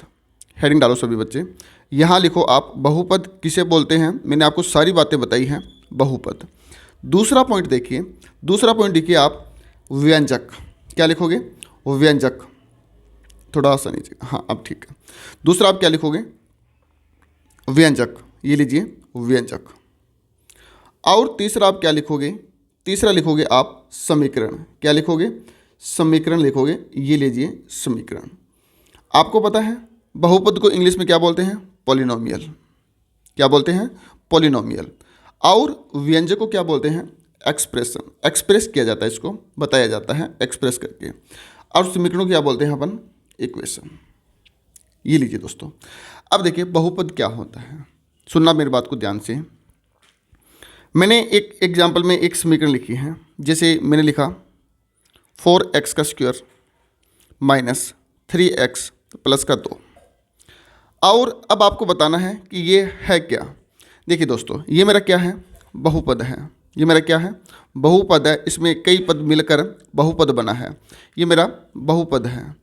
हेडिंग डालो सभी बच्चे। यहाँ लिखो आप बहुपद किसे बोलते हैं, मैंने आपको सारी बातें बताई हैं, बहुपद। दूसरा पॉइंट देखिए आप व्यंजक, क्या लिखोगे, व्यंजक, थोड़ा सा नीचे, हाँ अब ठीक है। दूसरा आप क्या लिखोगे, व्यंजक, ये लीजिए व्यंजक। और तीसरा आप क्या लिखोगे, तीसरा लिखोगे आप समीकरण, क्या लिखोगे, समीकरण लिखोगे, ये लीजिए समीकरण। आपको पता है बहुपद को इंग्लिश में क्या बोलते हैं, पॉलिनोमियल, क्या बोलते हैं, पॉलिनोमियल। और व्यंजक को क्या बोलते हैं, एक्सप्रेशन, एक्सप्रेस किया जाता है, इसको बताया जाता है एक्सप्रेस करके। और समीकरणों को क्या बोलते हैं अपन, इक्वेशन। ये लीजिए दोस्तों। अब देखिए बहुपद क्या होता है, सुनना मेरी बात को ध्यान से। मैंने एक एग्जाम्पल में एक समीकरण लिखी है, जैसे मैंने लिखा 4x का स्क्वायर माइनस 3x प्लस का 2। और अब आपको बताना है कि ये है क्या। देखिए दोस्तों ये मेरा क्या है, बहुपद है, ये मेरा क्या है, बहुपद है। इसमें कई पद मिलकर बहुपद बना है, ये मेरा बहुपद है।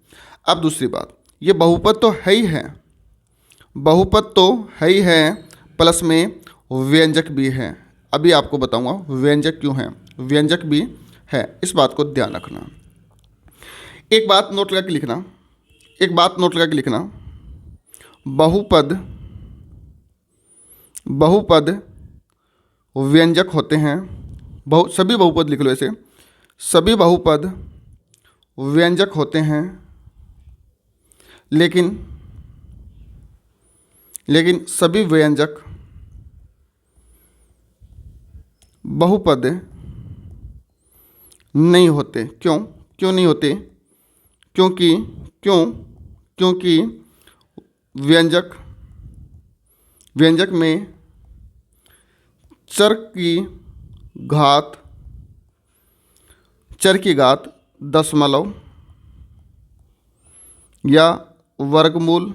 अब दूसरी बात, ये बहुपद तो है ही है, बहुपद तो है ही है, प्लस में व्यंजक भी है। अभी आपको बताऊंगा व्यंजक क्यों है, व्यंजक भी है, इस बात को ध्यान रखना। एक बात नोट लगा के लिखना, एक बात नोट लगा के लिखना, बहुपद व्यंजक होते हैं, सभी बहुपद लिख लो ऐसे, सभी बहुपद व्यंजक होते हैं, लेकिन सभी व्यंजक बहुपद नहीं होते। क्यों नहीं होते? क्योंकि व्यंजक में चर की घात दशमलव या वर्गमूल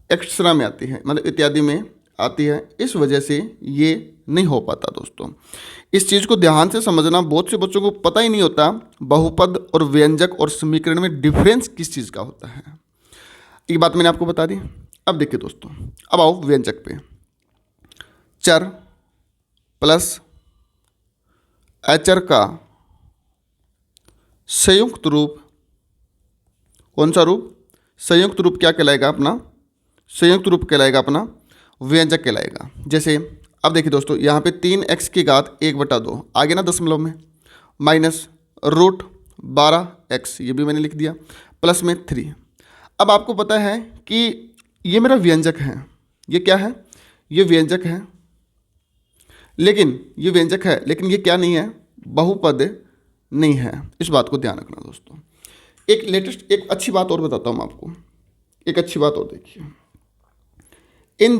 एक्स्ट्रा में आती है, मतलब इत्यादि में आती है। इस वजह से ये नहीं हो पाता दोस्तों। इस चीज़ को ध्यान से समझना, बहुत से बच्चों को पता ही नहीं होता बहुपद और व्यंजक और समीकरण में डिफरेंस किस चीज़ का होता है। ये बात मैंने आपको बता दी। अब देखिए दोस्तों, अब आओ व्यंजक पे। चर प्लस अचर का संयुक्त रूप, कौन सा रूप? संयुक्त रूप क्या कहलाएगा अपना? संयुक्त रूप कहलाएगा अपना व्यंजक कहलाएगा। जैसे अब देखिए दोस्तों, यहाँ पे 3x की घात 1/2 आगे ना दशमलव में, माइनस √12x, ये भी मैंने लिख दिया, प्लस में 3। अब आपको पता है कि ये मेरा व्यंजक है। ये क्या है? ये व्यंजक है, लेकिन ये क्या नहीं है? बहुपद नहीं है। इस बात को ध्यान रखना दोस्तों। एक अच्छी बात और बताता हूँ मैं आपको, एक अच्छी बात और देखिए। इन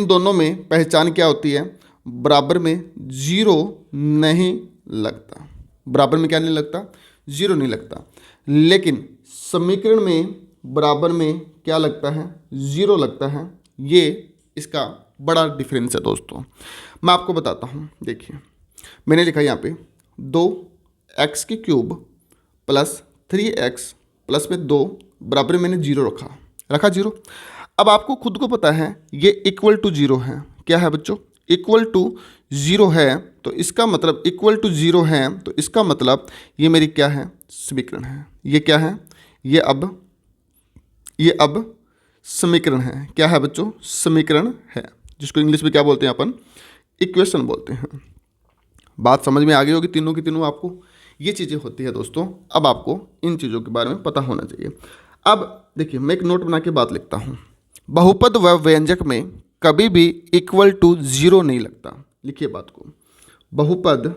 दोनों में पहचान क्या होती है? बराबर में जीरो नहीं लगता। बराबर में क्या नहीं लगता? जीरो नहीं लगता। लेकिन समीकरण में बराबर में क्या लगता है? जीरो लगता है। ये इसका बड़ा डिफरेंस है दोस्तों। मैं आपको बताता हूँ। देखिए, मैंने लिखा यहाँ पे 2x³ प्लस 3x प्लस में 2 बराबर में मैंने जीरो रखा जीरो। अब आपको खुद को पता है ये इक्वल टू जीरो है। क्या है बच्चों? इक्वल टू जीरो है, तो इसका मतलब इक्वल टू जीरो है, तो इसका मतलब ये मेरी क्या है? समीकरण है। ये क्या है? ये अब समीकरण है। क्या है बच्चों? समीकरण है, जिसको इंग्लिश में क्या बोलते हैं अपन? इक्वेशन बोलते हैं। बात समझ में आ गई होगी तीनों की तीनों आपको। ये चीज़ें होती है दोस्तों। अब आपको इन चीज़ों के बारे में पता होना चाहिए। अब देखिए, मैं एक नोट बना के बात लिखता हूँ। बहुपद व व्यंजक में कभी भी इक्वल टू जीरो नहीं लगता। लिखिए बात को। बहुपद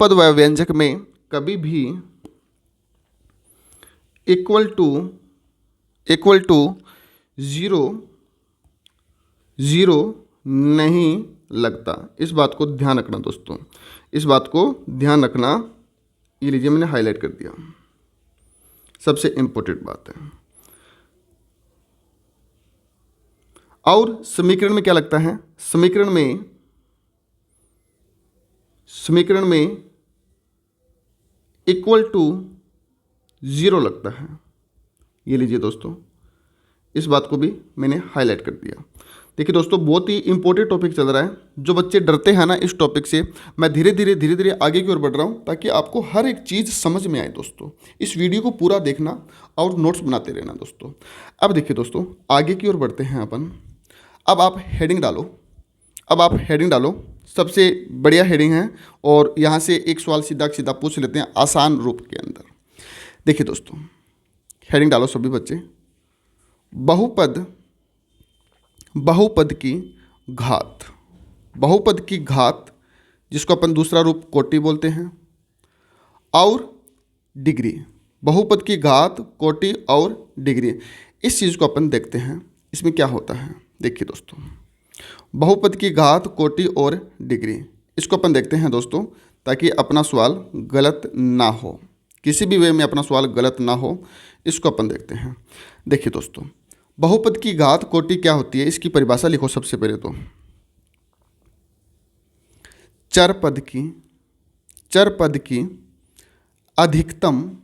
व व्यंजक में कभी भी इक्वल टू जीरो नहीं लगता। इस बात को ध्यान रखना दोस्तों। इस बात को ध्यान रखना। ये लीजिए, मैंने हाईलाइट कर दिया, सबसे इंपॉर्टेंट बात है। और समीकरण में क्या लगता है? समीकरण में इक्वल टू जीरो लगता है। ये लीजिए दोस्तों, इस बात को भी मैंने हाईलाइट कर दिया। देखिए दोस्तों, बहुत ही इंपॉर्टेंट टॉपिक चल रहा है। जो बच्चे डरते हैं ना इस टॉपिक से, मैं धीरे धीरे आगे की ओर बढ़ रहा हूँ, ताकि आपको हर एक चीज़ समझ में आए दोस्तों। इस वीडियो को पूरा देखना और नोट्स बनाते रहना दोस्तों। अब देखिए दोस्तों, आगे की ओर बढ़ते हैं अपन। अब आप हेडिंग डालो। सबसे बढ़िया हेडिंग है, और यहाँ से एक सवाल सीधा पूछ लेते हैं आसान रूप के अंदर। देखिए दोस्तों, हेडिंग डालो सभी बच्चे। बहुपद की घात, जिसको अपन दूसरा रूप कोटि बोलते हैं, और डिग्री। बहुपद की घात, कोटि और डिग्री, इस चीज़ को अपन देखते हैं। इसमें क्या होता है? देखिए दोस्तों, बहुपद की घात, कोटि और डिग्री, इसको अपन देखते हैं दोस्तों, ताकि अपना सवाल गलत ना हो, किसी भी वे में अपना सवाल गलत ना हो, इसको अपन देखते हैं। देखिए दोस्तों, बहुपद की घात कोटि क्या होती है? इसकी परिभाषा लिखो सबसे पहले तो। चर पद की अधिकतम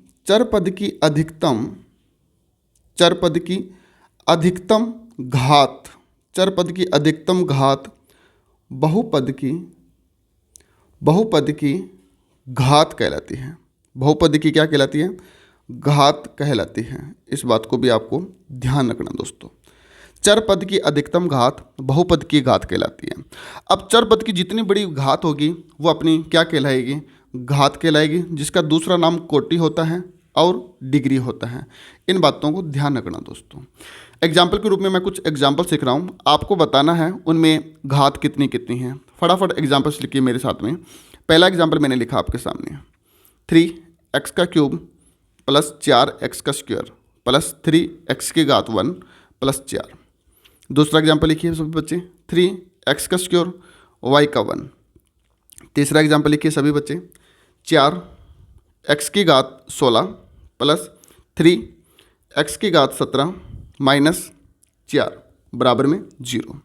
घात बहुपद की घात कहलाती है। बहुपद की क्या कहलाती है? घात कहलाती है। इस बात को भी आपको ध्यान रखना दोस्तों। चर पद की अधिकतम घात बहुपद की घात कहलाती है। अब चर पद की जितनी बड़ी घात होगी वो अपनी क्या कहलाएगी? घात कहलाएगी, जिसका दूसरा नाम कोटि होता है और डिग्री होता है। इन बातों को ध्यान रखना दोस्तों। एग्जाम्पल के रूप में मैं कुछ एग्जाम्पल सीख रहा हूँ, आपको बताना है उनमें घात कितनी कितनी है। फटाफट एग्जाम्पल्स लिखिए मेरे साथ में। पहला एग्जाम्पल मैंने लिखा आपके सामने, 3x का क्यूब प्लस 4x का स्क्वायर प्लस 3x की घात 1 प्लस 4। दूसरा एग्जाम्पल लिखिए सभी बच्चे, 3x का स्क्वायर y का 1। तीसरा एग्जाम्पल लिखिए सभी बच्चे, 4x की घात 16 प्लस 3x की घात 17 माइनस 4 बराबर में 0।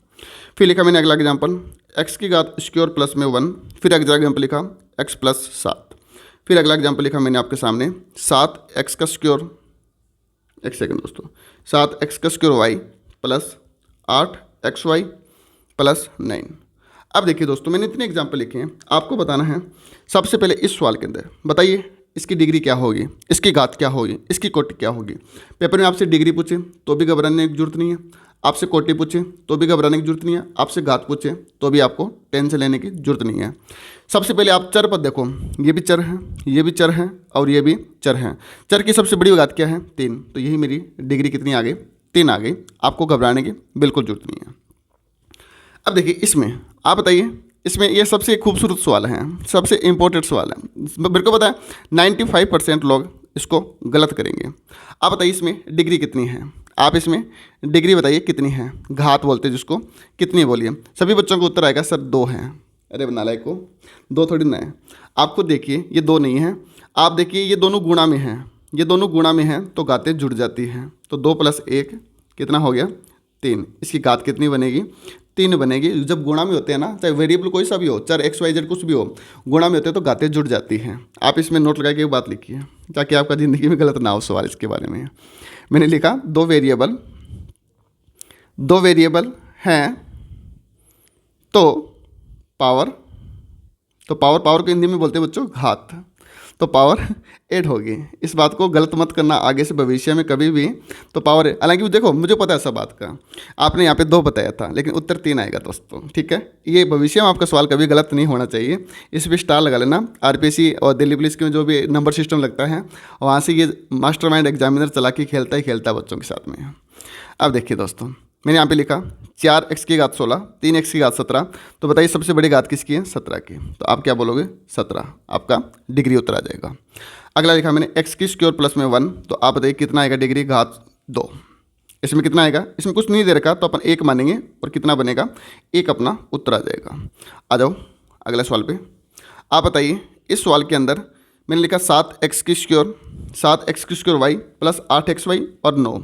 फिर लिखा मैंने अगला एग्जाम्पल, x की घात स्क्वायर प्लस में 1। फिर अगला एग्जाम्पल लिखा x प्लस 7। फिर अगला एग्जाम्पल लिखा मैंने आपके सामने 7x का स्क्वायर, एक सेकंड दोस्तों, 7x का square y plus 8xy plus 9। अब देखिए दोस्तों, मैंने इतने एग्जाम्पल लिखे हैं, आपको बताना है सबसे पहले इस सवाल के अंदर बताइए इसकी डिग्री क्या होगी, इसकी घात क्या होगी, इसकी कोटि क्या होगी। पेपर में आपसे डिग्री पूछे तो भी घबराने की जरूरत नहीं है, आपसे कोटि पूछे तो भी घबराने की जरूरत नहीं है, आपसे घात पूछे तो भी आपको टेंशन लेने की जरूरत नहीं है। सबसे पहले आप चर पद देखो, ये भी चर है, ये भी चर है और ये भी चर है। चर की सबसे बड़ी घात क्या है? 3। तो यही मेरी डिग्री कितनी आ गई? 3 आ गई। आपको घबराने की बिल्कुल जरूरत नहीं है। अब देखिए इसमें आप बताइए, इसमें ये सबसे खूबसूरत सवाल है, सबसे इम्पोर्टेंट सवाल है। मेरे को पता है 95% लोग इसको गलत करेंगे। आप बताइए इसमें डिग्री कितनी है? आप इसमें डिग्री बताइए कितनी है? घात बोलते हैं जिसको, कितनी बोलिए। सभी बच्चों को उत्तर आएगा सर 2 है। अरे नालायक को, 2 थोड़ी ना है। आपको देखिए ये 2 नहीं है, आप देखिए ये दोनों गुणा में हैं, ये दोनों गुणा में हैं तो घातें जुड़ जाती हैं। तो 2 + 1 कितना हो गया? 3। इसकी घात कितनी बनेगी? 3 बनेगी। जब गुणा में होते हैं ना, चाहे वेरिएबल कोई सा भी हो, चाहे XYZ कुछ भी हो, गुणा में होते हैं तो घातें जुड़ जाती हैं। आप इसमें नोट लगा के एक बात लिखिए ताकि आपका ज़िंदगी में गलत ना हो सवाल इसके बारे में। मैंने लिखा दो वेरिएबल हैं तो पावर को हिंदी में बोलते हैं बच्चों घात, तो पावर 8 होगी। इस बात को गलत मत करना आगे से भविष्य में कभी भी। तो पावर, हालांकि देखो मुझे पता है सब बात का, आपने यहाँ पे 2 बताया था लेकिन उत्तर 3 आएगा दोस्तों, ठीक है। ये भविष्य में आपका सवाल कभी गलत नहीं होना चाहिए। इस पर स्टार लगा लेना। आरपीएससी और दिल्ली पुलिस के जो भी नंबर सिस्टम लगता है वहाँ से ये मास्टरमाइंड एग्जामिनर चला के खेलता ही खेलता है बच्चों के साथ में। अब देखिए दोस्तों, मैंने यहाँ पे लिखा 4x की घात 16, 3x की घात 17। तो बताइए सबसे बड़ी घात किसकी है? 17 की। तो आप क्या बोलोगे? 17। आपका डिग्री उत्तर आ जाएगा। अगला लिखा मैंने x की स्क्वायर प्लस में 1। तो आप बताइए कितना आएगा डिग्री? घात 2। इसमें कितना आएगा? इसमें कुछ नहीं दे रखा तो अपन 1 मानेंगे और कितना बनेगा? 1 अपना उत्तर आ जाएगा। आ जाओ अगले सवाल पे। आप बताइए इस सवाल के अंदर मैंने लिखा 7x की स्क्वायर y प्लस 8xy और 9।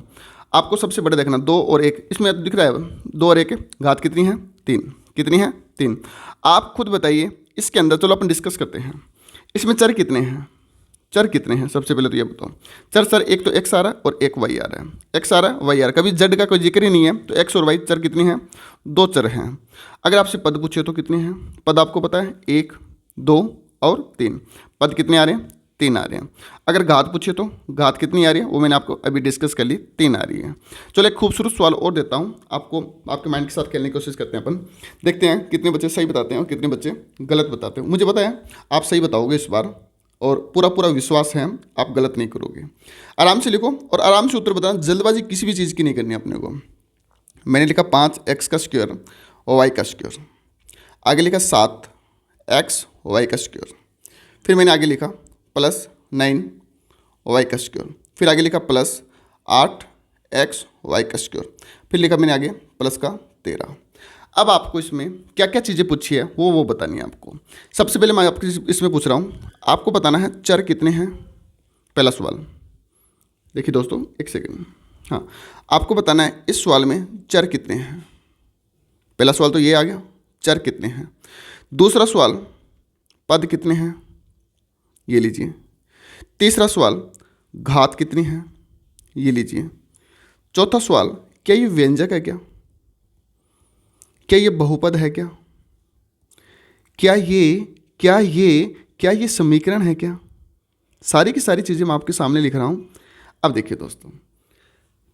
आपको सबसे बड़े देखना 2 और 1, इसमें दिख रहा है 2 और 1, घात कितनी है? 3। कितनी है? 3। आप खुद बताइए इसके अंदर, चलो अपन डिस्कस करते हैं, इसमें चर कितने हैं? चर कितने हैं सबसे पहले तो ये बताओ। चर सर एक तो x आ रहा है और एक y आ रहा है। x आ रहा है, y आ रहा है, कभी z का कोई जिक्र ही नहीं है। तो x और y चर कितनी हैं? 2 चर हैं। अगर आपसे पद पूछे तो कितने हैं? पद आपको पता है 1, 2 और 3। पद कितने आ रहे हैं? 3 आ रहे हैं। अगर घात पूछे तो घात कितनी आ रही है? वो मैंने आपको अभी डिस्कस कर ली, 3 आ रही है। चलो एक खूबसूरत सवाल और देता हूँ आपको, आपके माइंड के साथ खेलने की कोशिश करते हैं अपन। देखते हैं कितने बच्चे सही बताते हैं और कितने बच्चे गलत बताते हैं। मुझे पता है आप सही बताओगे इस बार और पूरा विश्वास है आप गलत नहीं करोगे। आराम से लिखो और आराम से उत्तर बताना, जल्दबाजी किसी भी चीज़ की नहीं करनी अपने को। मैंने लिखा 5x का स्क्वायर और y का स्क्वायर। आगे लिखा 7x y का स्क्वायर। फिर मैंने आगे लिखा प्लस 9 y का स्क्वायर। फिर आगे लिखा प्लस 8x y का स्क्वायर। फिर लिखा मैंने आगे प्लस का 13। अब आपको इसमें क्या क्या चीज़ें पूछी है वो बतानी है आपको। सबसे पहले मैं आपको इसमें पूछ रहा हूँ, आपको बताना है चर कितने हैं। पहला सवाल देखिए दोस्तों, एक सेकेंड। हाँ, आपको बताना है इस सवाल में चर कितने हैं। पहला सवाल तो ये आ गया, चर कितने हैं। दूसरा सवाल पद कितने हैं, ये लीजिए। तीसरा सवाल घात कितनी है, ये लीजिए। चौथा सवाल क्या ये व्यंजक है क्या ये बहुपद है क्या ये समीकरण है क्या। सारी की सारी चीज़ें मैं आपके सामने लिख रहा हूँ। अब देखिए दोस्तों,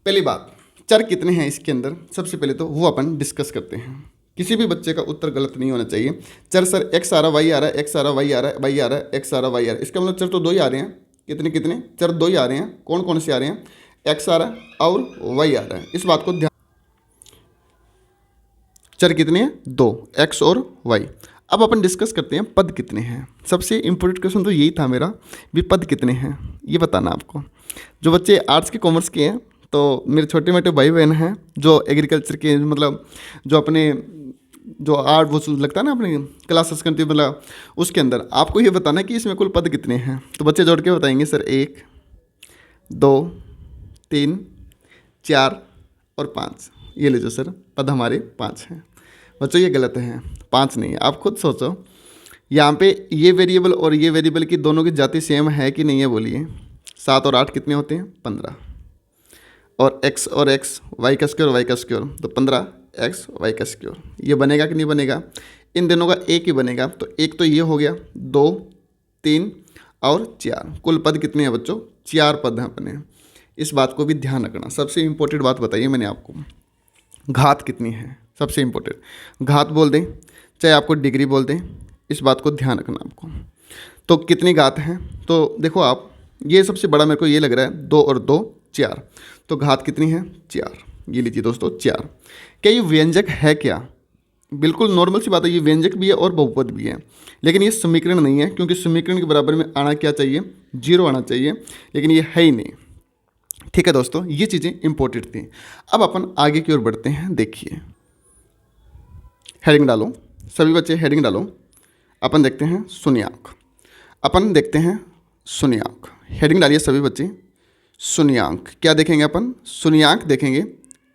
पहली बात, चर कितने हैं इसके अंदर, सबसे पहले तो वो अपन डिस्कस करते हैं। किसी भी बच्चे का उत्तर गलत नहीं होना चाहिए। चर सर एक्स आ रहा, वाई आ रहा है, एक्स आ रहा, वाई आ रहा है, वाई आ रहा है, एक्स आ रहा, वाई आ रहा है, इसका मतलब चर तो दो ही आ रहे हैं। कितने कितने चर दो ही आ रहे हैं। कौन कौन से आ रहे हैं? एक्स आ रहा है और वाई आ रहा है। इस बात को ध्यान, चर कितने हैं? दो, एक्स और वाई। अब अपन डिस्कस करते हैं पद कितने हैं। सबसे इंपॉर्टेंट क्वेश्चन तो यही था मेरा भी, पद कितने हैं ये बताना आपको। जो बच्चे आर्ट्स के कॉमर्स के हैं, तो मेरे छोटे मोटे भाई बहन हैं जो एग्रीकल्चर के, मतलब जो अपने जो आर्ट वो लगता है ना अपने क्लासेस करती है, मतलब उसके अंदर आपको ये बताना है कि इसमें कुल पद कितने हैं। तो बच्चे जोड़ के बताएंगे सर 1 2 3 4 और 5। ये लीजिए सर, पद हमारे 5 हैं। बच्चों ये गलत है, 5 नहीं है। आप खुद सोचो, यहाँ पे ये वेरिएबल और ये वेरिएबल की दोनों की जाति सेम है कि नहीं है? बोलिए। 7 और 8 कितने होते हैं? 15। और x और x, y का स्क्वायर, y का स्क्वायर, तो 15x y का स्क्वायर। ये बनेगा कि नहीं बनेगा? इन दोनों का एक ही बनेगा। तो एक तो ये हो गया, 2 3 और 4। कुल पद कितने हैं बच्चों? 4 पद हैं अपने। इस बात को भी ध्यान रखना। सबसे इंपॉर्टेंट बात बताइए मैंने आपको, घात कितनी है? सबसे इंपॉर्टेंट घात बोल दें चाहे आपको डिग्री बोल दें, इस बात को ध्यान रखना आपको। तो कितनी घात हैं? तो देखो आप, ये सबसे बड़ा मेरे को ये लग रहा है 2 और 2 4। तो घात कितनी है? 4। ये लीजिए दोस्तों 4। क्या ये व्यंजक है क्या? बिल्कुल नॉर्मल सी बात है, ये व्यंजक भी है और बहुपद भी है, लेकिन ये समीकरण नहीं है, क्योंकि समीकरण के बराबर में आना क्या चाहिए? 0 आना चाहिए, लेकिन ये है ही नहीं। ठीक है दोस्तों, ये चीज़ें इंपॉर्टेंट थी। अब अपन आगे की ओर बढ़ते हैं। देखिए, हेडिंग डालो, सभी बच्चे हेडिंग डालो। अपन देखते हैं शून्याङ्क। अपन देखते हैं शून्याङ्क। हेडिंग डालिए सभी बच्चे, शून्याङ्क। क्या देखेंगे अपन? शून्याङ्क देखेंगे।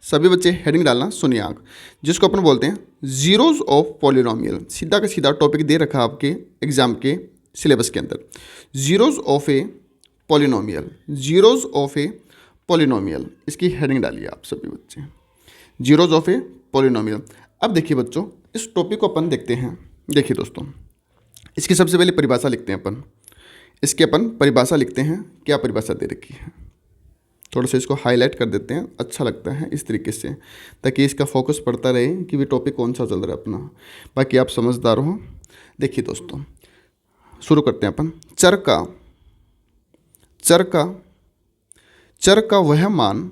सभी बच्चे हेडिंग डालना शून्याङ्क, जिसको अपन बोलते हैं जीरोज ऑफ पॉलिनोमियल। सीधा का सीधा टॉपिक दे रखा आपके एग्जाम के सिलेबस के अंदर, zeros of a polynomial, zeros of a polynomial. इसकी हेडिंग डालिए आप सभी बच्चे, जीरोज ऑफ ए पॉलिनोमियल। अब देखिए बच्चों, इस टॉपिक को अपन देखते हैं। देखिए दोस्तों, इसकी सबसे पहले परिभाषा लिखते हैं अपन। इसकी अपन परिभाषा लिखते हैं। क्या परिभाषा दे रखी है? थोड़ा सा इसको हाईलाइट कर देते हैं, अच्छा लगता है इस तरीके से, ताकि इसका फोकस पड़ता रहे कि भी टॉपिक कौन सा चल रहा है अपना। बाकी आप समझदार हो। देखिए दोस्तों, शुरू करते हैं अपन। चर का वह मान,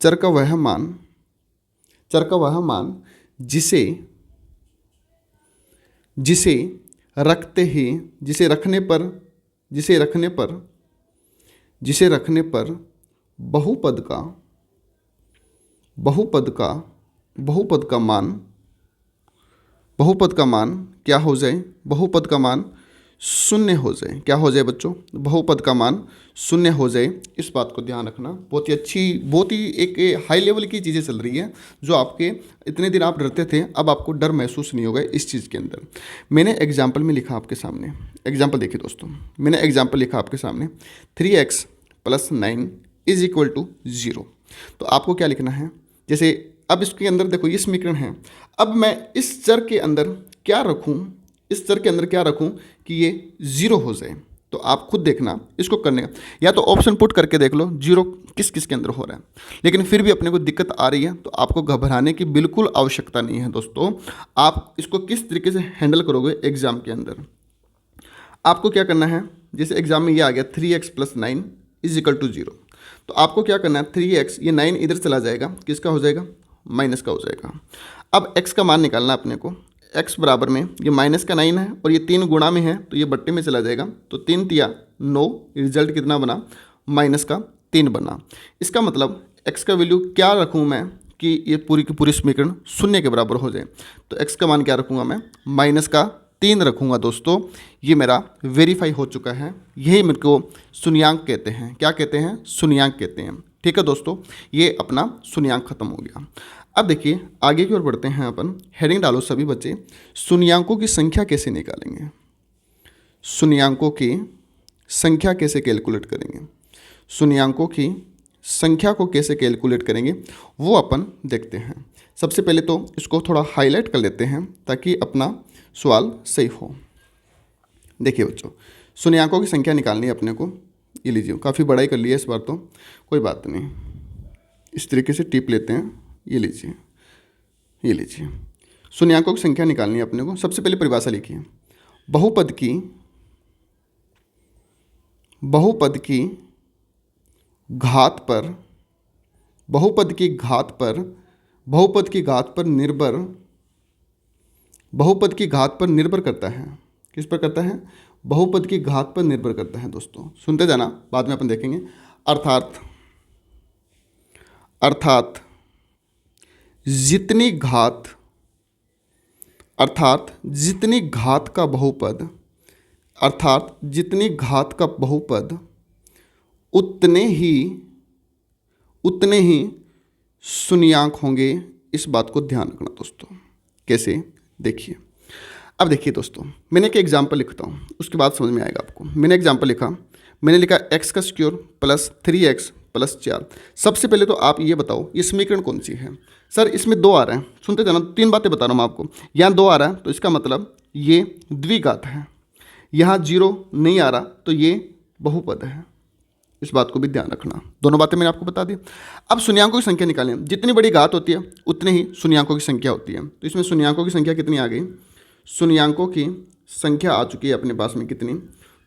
चर का वह मान जिसे रखने पर बहुपद का मान क्या हो जाए? बहुपद का मान शून्य हो जाए। क्या हो जाए बच्चों? बहुपद का मान शून्य हो जाए। इस बात को ध्यान रखना। बहुत ही अच्छी, बहुत ही एक हाई लेवल की चीज़ें चल रही है, जो आपके इतने दिन आप डरते थे, अब आपको डर महसूस नहीं होगा इस चीज़ के अंदर। मैंने एग्जाम्पल में लिखा आपके सामने। एग्जाम्पल देखिए दोस्तों, मैंने एग्जाम्पल लिखा आपके सामने, 3x + 9 = 0। तो आपको क्या लिखना है? जैसे अब इसके अंदर देखो, ये समीकरण है। अब मैं इस चर के अंदर क्या रखूं कि ये 0 हो जाए? तो आप खुद देखना इसको करने का, या तो ऑप्शन पुट करके देख लो 0 किस किस के अंदर हो रहा है। लेकिन फिर भी अपने को दिक्कत आ रही है, तो आपको घबराने की बिल्कुल आवश्यकता नहीं है दोस्तों। आप इसको किस तरीके से हैंडल करोगे एग्जाम के अंदर, आपको क्या करना है? जैसे एग्जाम में ये आ गया 3x + 9 = 0। तो आपको क्या करना है? 3x, ये 9 इधर चला जाएगा, किसका हो जाएगा? माइनस का हो जाएगा। अब x का मान निकालना अपने को। x बराबर में ये माइनस का 9 है और ये 3 गुणा में है, तो ये बट्टे में चला जाएगा। तो 3 × 9, रिजल्ट कितना बना? -3 बना। इसका मतलब x का वैल्यू क्या रखूँ मैं कि ये पूरी की पूरी समीकरण शून्य के बराबर हो जाए? तो x का मान क्या रखूँगा मैं? -3 रखूँगा दोस्तों। ये मेरा वेरीफाई हो चुका है। यही मेरे को शून्याङ्क कहते हैं। क्या कहते हैं? शून्याङ्क कहते हैं। ठीक है दोस्तों, ये अपना शून्याङ्क खत्म हो गया। अब देखिए आगे की ओर बढ़ते हैं अपन। हेडिंग डालो सभी बच्चे, शून्याङ्कों की संख्या कैसे निकालेंगे? शून्याङ्कों की संख्या कैसे कैलकुलेट करेंगे? शून्याङ्कों की संख्या को कैसे कैलकुलेट करेंगे वो अपन देखते हैं। सबसे पहले तो इसको थोड़ा हाईलाइट कर लेते हैं ताकि अपना सवाल सही हो। देखिए बच्चों, शून्यंकों की संख्या निकालनी है अपने को। ये लीजिए, काफ़ी बड़ा ही कर लिया इस बार तो, कोई बात नहीं, इस तरीके से टिप लेते हैं। ये लीजिए, ये लीजिए, शून्यंकों की संख्या निकालनी है अपने को। सबसे पहले परिभाषा लिखिए, बहुपद की घात पर, बहुपद की घात पर निर्भर करता है। किस पर करता है? बहुपद की घात पर निर्भर करता है। दोस्तों सुनते जाना, बाद में अपन देखेंगे। अर्थात जितनी घात का बहुपद उतने ही शून्यांक होंगे। इस बात को ध्यान रखना दोस्तों। कैसे? देखिए, अब देखिए दोस्तों, मैंने एक एग्जाम्पल लिखता हूँ, उसके बाद समझ में आएगा आपको। मैंने एग्जाम्पल लिखा, मैंने लिखा x का स्क्वायर प्लस 3x प्लस 4। सबसे पहले तो आप ये बताओ ये समीकरण कौन सी है? सर इसमें 2 आ रहा है। सुनते जाना, 3 बातें बता रहा हूँ मैं आपको। यहाँ 2 आ रहा है तो इसका मतलब ये द्विघात है। यहाँ 0 नहीं आ रहा तो ये बहुपद है। इस बात को भी ध्यान रखना। दोनों बातें मैंने आपको बता दी। अब शून्यंकों की संख्या निकालें। जितनी बड़ी घात होती है उतनी ही शून्यंकों की संख्या होती है। तो इसमें शून्यंकों की संख्या कितनी आ गई? शून्यंकों की संख्या आ चुकी है अपने पास में कितनी?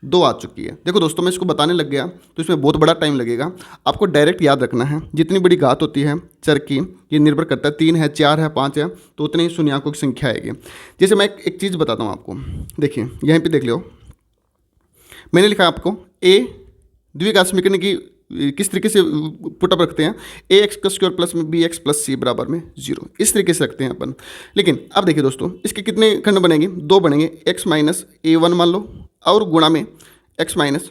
2 आ चुकी है। देखो दोस्तों, मैं इसको बताने लग गया तो इसमें बहुत बड़ा टाइम लगेगा। आपको डायरेक्ट याद रखना है, जितनी बड़ी घात होती है चर की, ये निर्भर करता है 3 है, 4 है, 5 है, तो उतनी ही शून्यंकों की संख्या आएगी। जैसे मैं एक चीज़ बताता हूँ आपको, देखिए यहीं पर देख लो, मैंने लिखा आपको ए द्विघात समीकरण की किस तरीके से पुटअप रखते हैं, ए एक्स का स्क्वायर प्लस में बी एक्स प्लस सी बराबर में 0, इस तरीके से रखते हैं अपन। लेकिन अब देखिए दोस्तों, इसके कितने खंड बनेंगे? 2 बनेंगे। एक्स माइनस A1 मान लो और गुणा में एक्स माइनस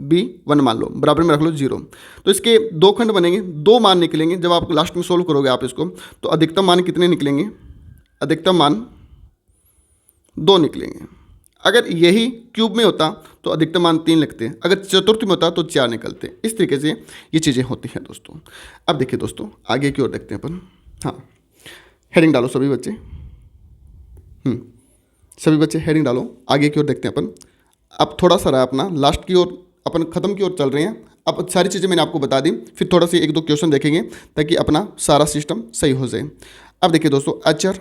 B1 मान लो, बराबर में रख लो 0। तो इसके 2 खंड बनेंगे, 2 मान निकलेंगे। जब आप लास्ट में सोल्व करोगे आप इसको, तो अधिकतम मान कितने निकलेंगे? अधिकतम मान 2 निकलेंगे। अगर यही क्यूब में होता तो अधिकतम मान 3 लिखते हैं, अगर चतुर्थ में होता तो 4 निकलते। इस तरीके से ये चीज़ें होती हैं दोस्तों। अब देखिए दोस्तों, आगे की ओर देखते हैं अपन। हाँ, हेडिंग डालो सभी बच्चे। सभी बच्चे हेडिंग डालो, आगे की ओर देखते हैं अपन। अब थोड़ा सा रहा अपना, लास्ट की ओर अपन ख़त्म की ओर चल रहे हैं। अब सारी चीज़ें मैंने आपको बता दी, फिर थोड़ा सी 1-2 क्वेश्चन देखेंगे ताकि अपना सारा सिस्टम सही हो जाए। अब देखिए दोस्तों, अचर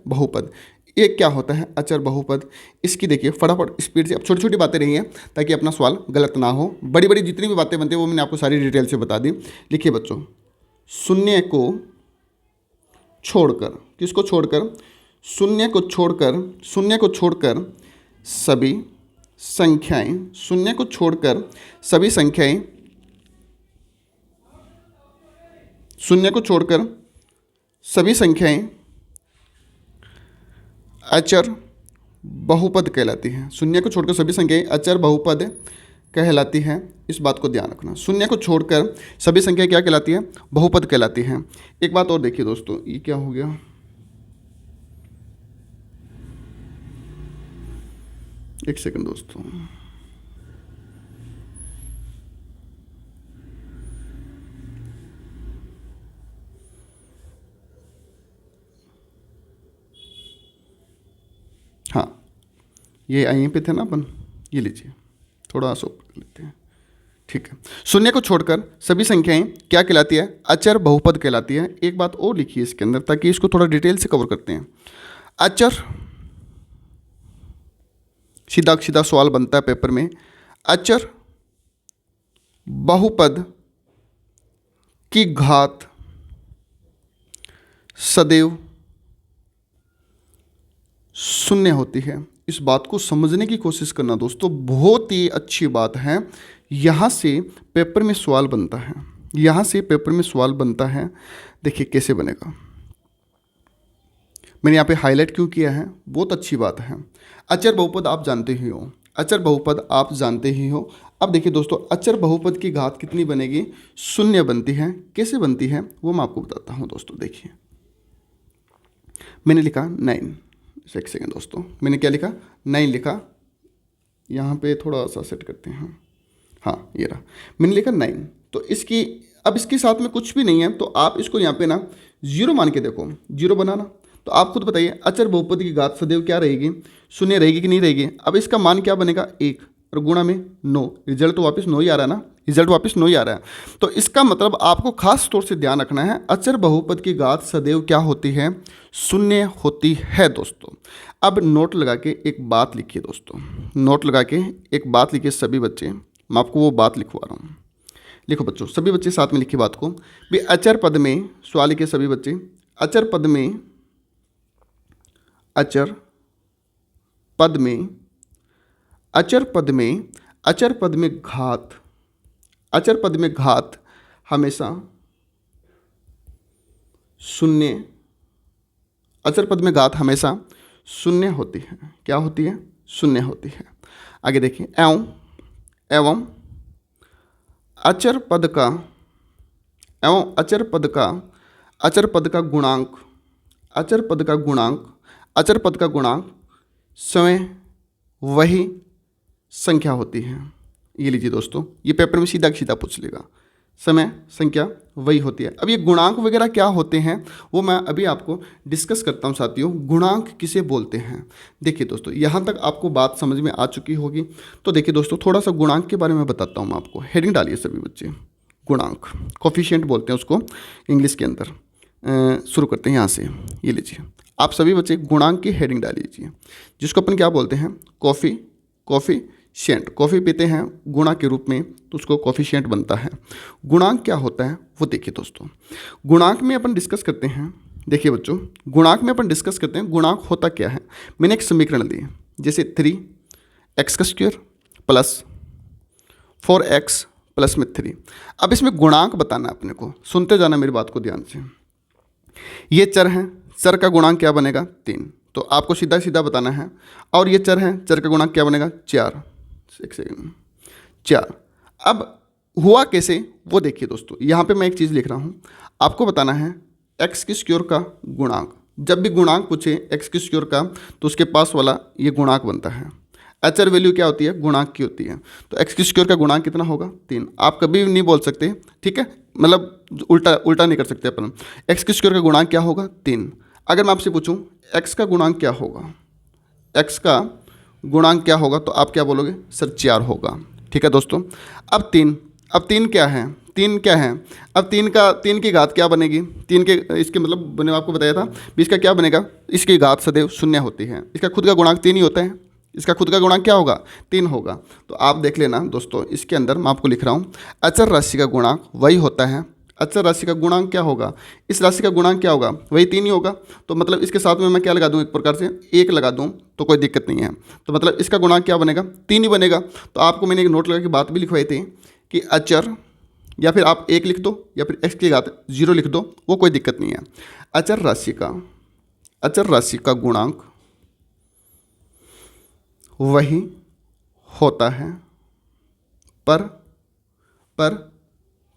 बहुपद, ये क्या होता है अचर बहुपद? इसकी देखिए फटाफट स्पीड से, अब छोटी छोटी बातें रही हैं ताकि अपना सवाल गलत ना हो। बड़ी बड़ी जितनी भी बातें बनती हैं वो मैंने आपको सारी डिटेल से बता दी। लिखिए बच्चों, शून्य को छोड़कर, किसको छोड़कर? शून्य को छोड़कर सभी संख्याएं, शून्य को छोड़कर सभी संख्याएं, शून्य को छोड़कर सभी संख्याएं अचर बहुपद कहलाती हैं। शून्य को छोड़कर सभी संख्याएं अचर बहुपद कहलाती हैं। इस बात को ध्यान रखना। शून्य को छोड़कर सभी संख्याएं क्या कहलाती हैं? बहुपद कहलाती हैं। एक बात और देखिए दोस्तों, ये क्या हो गया? एक सेकंड दोस्तों, हाँ ये यहीं पे थे ना अपन, ये लीजिए थोड़ा सा ऊपर लेते हैं, ठीक है। शून्य को छोड़कर सभी संख्याएं क्या कहलाती है? अचर बहुपद कहलाती है। एक बात और लिखिए इसके अंदर ताकि इसको थोड़ा डिटेल से कवर करते हैं। अचर, सीधा सीधा सवाल बनता है पेपर में, अचर बहुपद की घात सदैव शून्य होती है। इस बात को समझने की कोशिश करना दोस्तों, बहुत ही अच्छी बात है। यहाँ से पेपर में सवाल बनता है, यहाँ से पेपर में सवाल बनता है। देखिए कैसे बनेगा, मैंने यहाँ पे हाईलाइट क्यों किया है, बहुत अच्छी बात है। अचर बहुपद आप जानते ही हो, अचर बहुपद आप जानते ही हो। अब देखिए दोस्तों, अचर बहुपद की घात कितनी बनेगी? शून्य बनती है। कैसे बनती है वो मैं आपको बताता हूँ दोस्तों। देखिए मैंने लिखा 9, एक सेकेंड दोस्तों, मैंने क्या लिखा? 9 लिखा। यहाँ पे थोड़ा सा सेट करते हैं, हाँ ये रहा, मैंने लिखा 9। तो इसकी, अब इसके साथ में कुछ भी नहीं है तो आप इसको यहाँ पे ना 0 मान के देखो, 0 बनाना। तो आप खुद बताइए अचर बहुपद की घात सदैव क्या रहेगी, शून्य रहेगी कि नहीं रहेगी। अब इसका मान क्या बनेगा 1 और गुणा में 9, रिजल्ट तो वापस 9 ही आ रहा है ना, रिजल्ट वापस 9 ही आ रहा है। तो इसका मतलब आपको खास तौर से ध्यान रखना है अचर बहुपद की घात सदैव क्या होती है, शून्य होती है दोस्तों। अब नोट लगा के एक बात लिखिए दोस्तों, नोट लगा के एक बात लिखिए सभी बच्चे, मैं आपको वो बात लिखवा रहा हूँ। लिखो बच्चों, सभी बच्चे साथ में लिखिए बात को भी। अचर पद में, सवाल लिखिए सभी बच्चे, अचर पद में, अचर पद में, अचर पद में, अचर पद में घात, अचर पद में घात हमेशा शून्य, अचर पद में घात हमेशा शून्य होती है। क्या होती है, शून्य होती है। आगे देखिए, एवं अचर पद का, एवं अचर पद का, अचर पद का गुणांक, अचर पद का गुणांक, अचर पद का गुणांक स्वयं वही संख्या होती है। ये लीजिए दोस्तों, ये पेपर में सीधा सीधा पूछ लेगा, समय संख्या वही होती है। अब ये गुणांक वगैरह क्या होते हैं वो मैं अभी आपको डिस्कस करता हूँ साथियों, गुणांक किसे बोलते हैं। देखिए दोस्तों, यहाँ तक आपको बात समझ में आ चुकी होगी। तो देखिए दोस्तों, थोड़ा सा गुणांक के बारे में बताता हूँ मैं आपको। हेडिंग डालिए सभी बच्चे, गुणांक, कोफिशिएंट बोलते हैं उसको इंग्लिश के अंदर। शुरू करते हैं यहाँ से, ये लीजिए आप सभी बच्चे गुणांक की हेडिंग डाल लीजिए, जिसको अपन क्या बोलते हैं, कोफिशिएंट। कॉफ़ी पीते हैं गुणा के रूप में तो उसको कोफिशिएंट बनता है। गुणांक क्या होता है वो देखिए दोस्तों, गुणांक में अपन डिस्कस करते हैं। देखिए बच्चों, गुणांक में अपन डिस्कस करते हैं गुणांक होता क्या है। मैंने एक समीकरण दी, जैसे 3x² प्लस 4x प्लस में 3। अब इसमें गुणांक बताना है अपने को, सुनते जाना मेरी बात को ध्यान से। ये चर हैं, चर का गुणांक क्या बनेगा 3, तो आपको सीधा सीधा बताना है। और ये चर हैं, चर का गुणांक क्या बनेगा 4, एक सेकेंड 4। अब हुआ कैसे वो देखिए दोस्तों, यहाँ पे मैं एक चीज़ लिख रहा हूँ, आपको बताना है x² का गुणांक। जब भी गुणांक पूछे x² का तो उसके पास वाला ये गुणांक बनता है। अचर वैल्यू क्या होती है, गुणांक की होती है। तो x² का गुणांक कितना होगा 3। आप कभी भी नहीं बोल सकते, ठीक है, मतलब उल्टा नहीं कर सकते अपन। x² का गुणांक क्या होगा 3। अगर मैं आपसे पूछूं x का गुणांक क्या होगा, x का गुणांक क्या होगा, तो आप क्या बोलोगे सर 4 होगा। ठीक है दोस्तों, अब 3 क्या है, 3 क्या है, अब 3 की घात क्या बनेगी, 3 के इसके मतलब मैंने आपको बताया था, इसका क्या बनेगा, इसकी घात सदैव शून्य होती है। इसका खुद का गुणांक 3 ही होता है, इसका खुद का गुणांक क्या होगा 3 होगा। तो आप देख लेना दोस्तों, इसके अंदर मैं आपको लिख रहा हूँ अचर राशि का गुणांक वही होता है। अचर राशि का गुणांक क्या होगा, इस राशि का गुणांक क्या होगा, वही 3 ही होगा। तो मतलब इसके साथ में मैं क्या लगा दूँ, एक प्रकार से 1 लगा दूँ तो कोई दिक्कत नहीं है। तो मतलब इसका गुणांक क्या बनेगा 3 ही बनेगा। तो आपको मैंने एक नोट लगा के बात भी लिखवाई थी कि अचर, या फिर आप 1 लिख दो या फिर x की घात 0 लिख दो, वो कोई दिक्कत नहीं है। अचर राशि का गुणांक वही होता है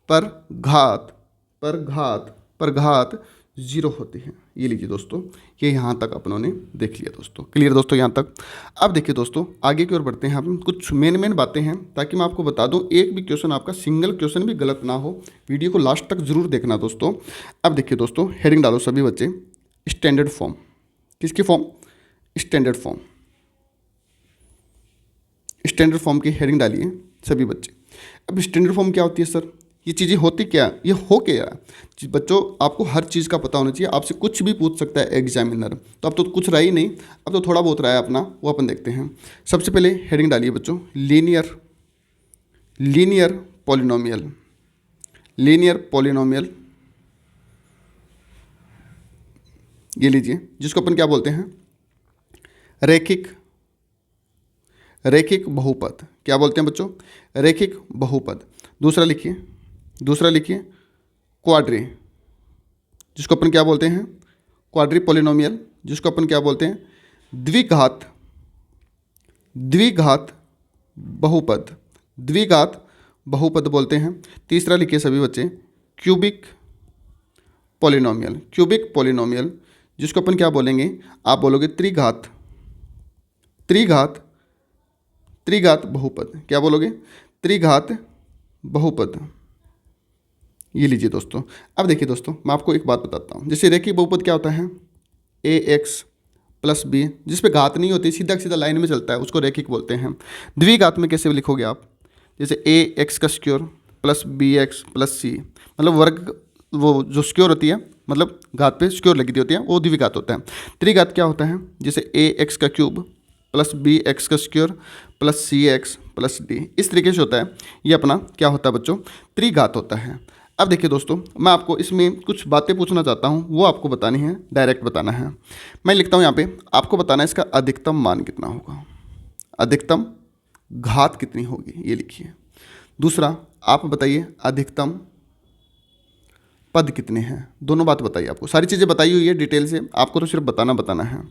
पर घात 0 होती है। ये लीजिए दोस्तों, ये यहाँ तक अपनों ने देख लिया दोस्तों। क्लियर दोस्तों यहाँ तक। अब देखिए दोस्तों, आगे की ओर बढ़ते हैं। हम कुछ मेन बातें हैं ताकि मैं आपको बता दूं, एक भी क्वेश्चन आपका सिंगल क्वेश्चन भी गलत ना हो। वीडियो को लास्ट तक जरूर देखना दोस्तों। अब देखिए दोस्तों, हेडिंग डालो सभी बच्चे, स्टैंडर्ड फॉर्म। किसकी form, standard form. Standard form की हेडिंग डालिए सभी बच्चे। अब स्टैंडर्ड फॉर्म क्या होती है सर, ये चीज़ें होती क्या, ये हो क्या बच्चों, आपको हर चीज़ का पता होना चाहिए। आपसे कुछ भी पूछ सकता है एग्जामिनर। तो अब तो कुछ रहा ही नहीं, अब तो थोड़ा बहुत रहा है अपना, वो अपन देखते हैं। सबसे पहले हेडिंग डालिए बच्चों, लीनियर पॉलिनोमियल। ये लीजिए, जिसको अपन क्या बोलते हैं, रैखिक बहुपद। क्या बोलते हैं बच्चों, रैखिक बहुपद। दूसरा लिखिए क्वाड्री, जिसको अपन क्या बोलते हैं, क्वाड्री पॉलिनोमियल, जिसको अपन क्या बोलते हैं, द्विघात बहुपद बोलते हैं। तीसरा लिखिए सभी बच्चे, क्यूबिक पॉलिनोमियल, जिसको अपन क्या बोलेंगे, आप बोलोगे त्रिघात बहुपद। क्या बोलोगे, त्रिघात बहुपद। ये लीजिए दोस्तों। अब देखिए दोस्तों, मैं आपको एक बात बताता हूँ। जैसे रेखिक बहुपद क्या होता है, ए एक्स प्लस बी, जिस पे घात नहीं होती, सीधा सीधा लाइन में चलता है, उसको रैखिक बोलते हैं। द्विघात में कैसे लिखोगे आप, जैसे ए एक्स का square plus B X plus C, मतलब वर्ग, वो जो स्क्वायर होती है मतलब घात पे स्क्वायर लगी होती है, वो द्विघात होता है। त्रिघात क्या होता है, जैसे ए एक्स का क्यूब प्लस बी एक्स का स्क्वायर प्लस सी एक्स प्लस डी, इस तरीके से होता है। ये अपना क्या होता है बच्चों, त्रिघात होता है। अब देखिए दोस्तों, मैं आपको इसमें कुछ बातें पूछना चाहता हूँ, वो आपको बतानी है, डायरेक्ट बताना है। मैं लिखता हूँ यहाँ पे, आपको बताना है इसका अधिकतम मान कितना होगा, अधिकतम घात कितनी होगी, ये लिखिए। दूसरा, आप बताइए अधिकतम पद कितने हैं, दोनों बात बताइए। आपको सारी चीज़ें बताई हुई है डिटेल से, आपको तो सिर्फ बताना है।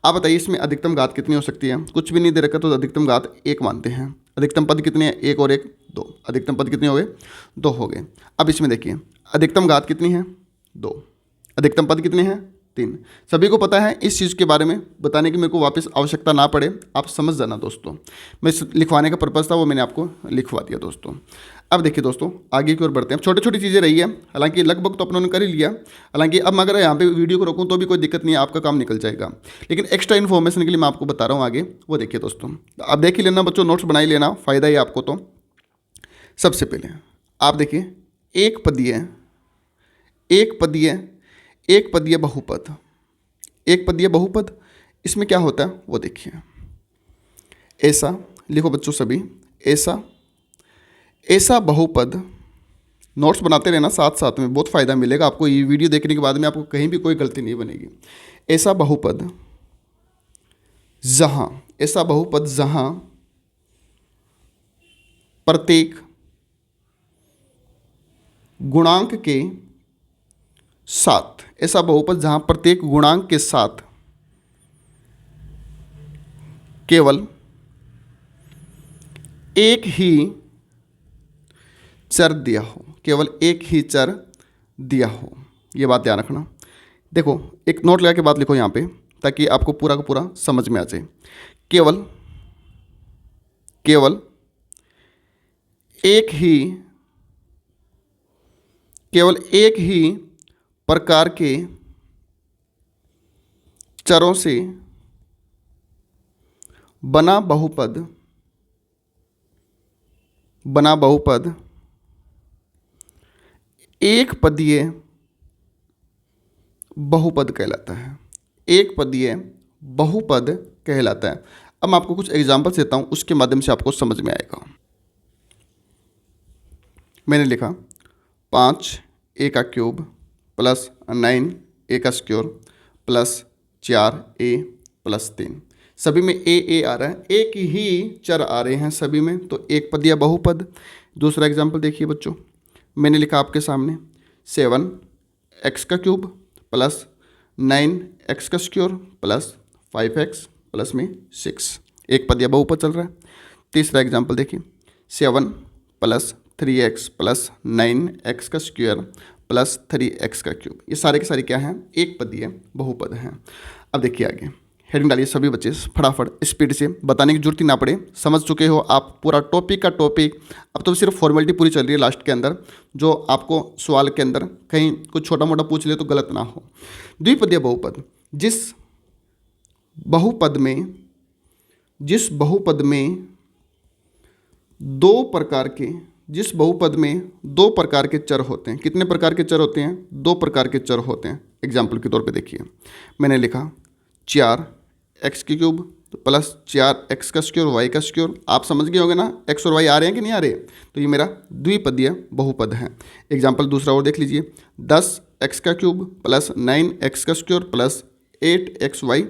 आप बताइए इसमें अधिकतम घात कितनी हो सकती है, कुछ भी नहीं दे रखा तो अधिकतम घात 1 मानते हैं। अधिकतम पद कितने हैं, 1 और 1 2, अधिकतम पद कितने हो गए, 2 हो गए। अब इसमें देखिए अधिकतम घात कितनी है, 2, अधिकतम पद कितने हैं, 3। सभी को पता है, इस चीज़ के बारे में बताने की मेरे को वापस आवश्यकता ना पड़े, आप समझ जाना दोस्तों। मैं लिखवाने का पर्पज़ था वो मैंने आपको लिखवा दिया दोस्तों। अब देखिए दोस्तों, आगे की ओर बढ़ते हैं। छोटी छोटी चीज़ें रही है, हालांकि लगभग तो अपनों ने कर ही लिया। हालांकि अब अगर यहाँ पे वीडियो को रोकूँ तो भी कोई दिक्कत नहीं है, आपका काम निकल जाएगा। लेकिन एक्स्ट्रा इन्फॉर्मेशन के लिए मैं आपको बता रहा हूँ आगे, वो देखिए दोस्तों। आप देख ही लेना बच्चों, नोट्स बना ही लेना, फ़ायदा ही आपको। तो सबसे पहले आप देखिए एक पदीय, एक पदीय, एक पदीय बहुपद, एक पदीय बहुपद, इसमें क्या होता है वो देखिए। ऐसा लिखो बच्चों सभी, ऐसा, ऐसा बहुपद, नोट्स बनाते रहना साथ साथ में, बहुत फ़ायदा मिलेगा आपको। ये वीडियो देखने के बाद में आपको कहीं भी कोई गलती नहीं बनेगी। ऐसा बहुपद जहाँ, ऐसा बहुपद जहाँ प्रत्येक गुणांक के साथ, ऐसा बहुपद जहाँ प्रत्येक गुणांक के साथ केवल एक ही चर दिया हो, केवल एक ही चर दिया हो, ये बात ध्यान रखना। देखो एक नोट लगा के बात लिखो यहाँ पे, ताकि आपको पूरा का पूरा समझ में आ जाए। केवल, केवल एक ही, केवल एक ही प्रकार के चरों से बना बहुपद, बना बहुपद एक पदीय बहुपद कहलाता है, एक पदीय बहुपद कहलाता है। अब मैं आपको कुछ एग्जांपल्स देता हूं, उसके माध्यम से आपको समझ में आएगा। मैंने लिखा 5 ए का क्यूब प्लस 9 ए का स्क्वायर प्लस 4 ए प्लस 3, सभी में ए आ रहा है, एक ही चर आ रहे हैं सभी में, तो एक पदीय बहुपद। दूसरा एग्जांपल देखिए बच्चों, मैंने लिखा आपके सामने 7 एक्स का क्यूब प्लस 9 एक्स का स्क्वायर प्लस 5 एक्स प्लस में 6, एक पदीय बहुपद चल रहा है। तीसरा एग्जांपल देखिए 7 प्लस 3x प्लस 9x का स्क्वायर प्लस 3x का क्यूब, ये सारे के सारे क्या हैं, एक पदीय बहुपद हैं। अब देखिए आगे हेडिंग डालिए सभी बच्चे, फटाफट स्पीड से, बताने की जरूरत ही ना पड़े, समझ चुके हो आप पूरा टॉपिक का टॉपिक। अब तो सिर्फ फॉर्मेलिटी पूरी चल रही है लास्ट के अंदर, जो आपको सवाल के अंदर कहीं कुछ छोटा मोटा पूछ ले तो गलत ना हो। द्विपदीय बहुपद, जिस बहुपद में, जिस बहुपद में दो प्रकार के, जिस बहुपद में 2 प्रकार के चर होते हैं, कितने प्रकार के चर होते हैं, 2 प्रकार के चर होते हैं। एग्जाम्पल के तौर पे देखिए, मैंने लिखा 4 एक्स की क्यूब प्लस 4 एक्स का स्क्वायर वाई का स्क्वायर, आप समझ गए होंगे ना, एक्स और वाई आ रहे हैं कि नहीं आ रहे, तो ये मेरा द्विपदीय बहुपद है। एग्जाम्पल दूसरा और देख लीजिए, 10 एक्स का क्यूब प्लस 9 एक्स का square plus 8 X Y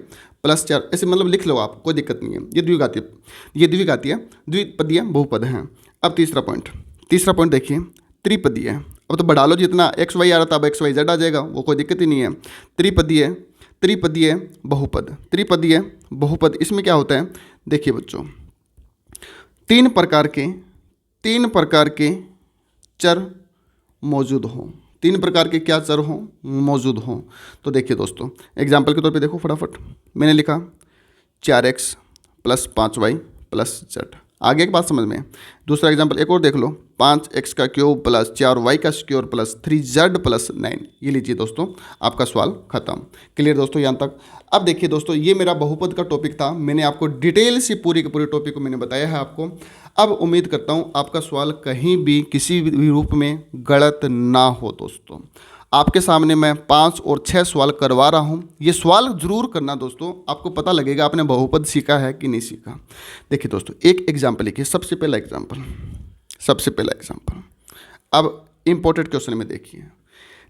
plus 4, ऐसे मतलब लिख लो आप, कोई दिक्कत नहीं है। ये द्विघातीय, ये द्विघातीय द्विपदीय बहुपद हैं। अब तीसरा पॉइंट देखिए, त्रिपदीय। अब तो बढ़ा लो, जितना एक्स वाई आ रहा था अब एक्स वाई जेड आ जाएगा, वो कोई दिक्कत ही नहीं है। त्रिपदीय, त्रिपदीय बहुपद, त्रिपदीय बहुपद, इसमें क्या होता है देखिए बच्चों, 3 प्रकार के चर मौजूद हों, 3 प्रकार के क्या चर हों, मौजूद हों। तो देखिए दोस्तों एग्जाम्पल के तौर पे देखो फटाफट, मैंने लिखा 4x plus 5y plus z, आगे की बात समझ में। दूसरा एग्जाम्पल एक और देख लो, 5x का क्यूब प्लस 4y का स्क्वायर प्लस 3z प्लस 9। ये लीजिए दोस्तों, आपका सवाल खत्म। क्लियर दोस्तों यहाँ तक। अब देखिए दोस्तों, ये मेरा बहुपद का टॉपिक था, मैंने आपको डिटेल से पूरी के पूरे टॉपिक को मैंने बताया है आपको। अब उम्मीद करता हूँ आपका सवाल कहीं भी किसी भी रूप में गलत ना हो दोस्तों। आपके सामने मैं 5 और 6 सवाल करवा रहा हूँ, ये सवाल ज़रूर करना दोस्तों, आपको पता लगेगा आपने बहुपद सीखा है कि नहीं सीखा। देखिए दोस्तों, एक एग्जाम्पल लिखिए, सबसे पहला एग्जाम्पल। अब इम्पोर्टेंट क्वेश्चन में देखिए,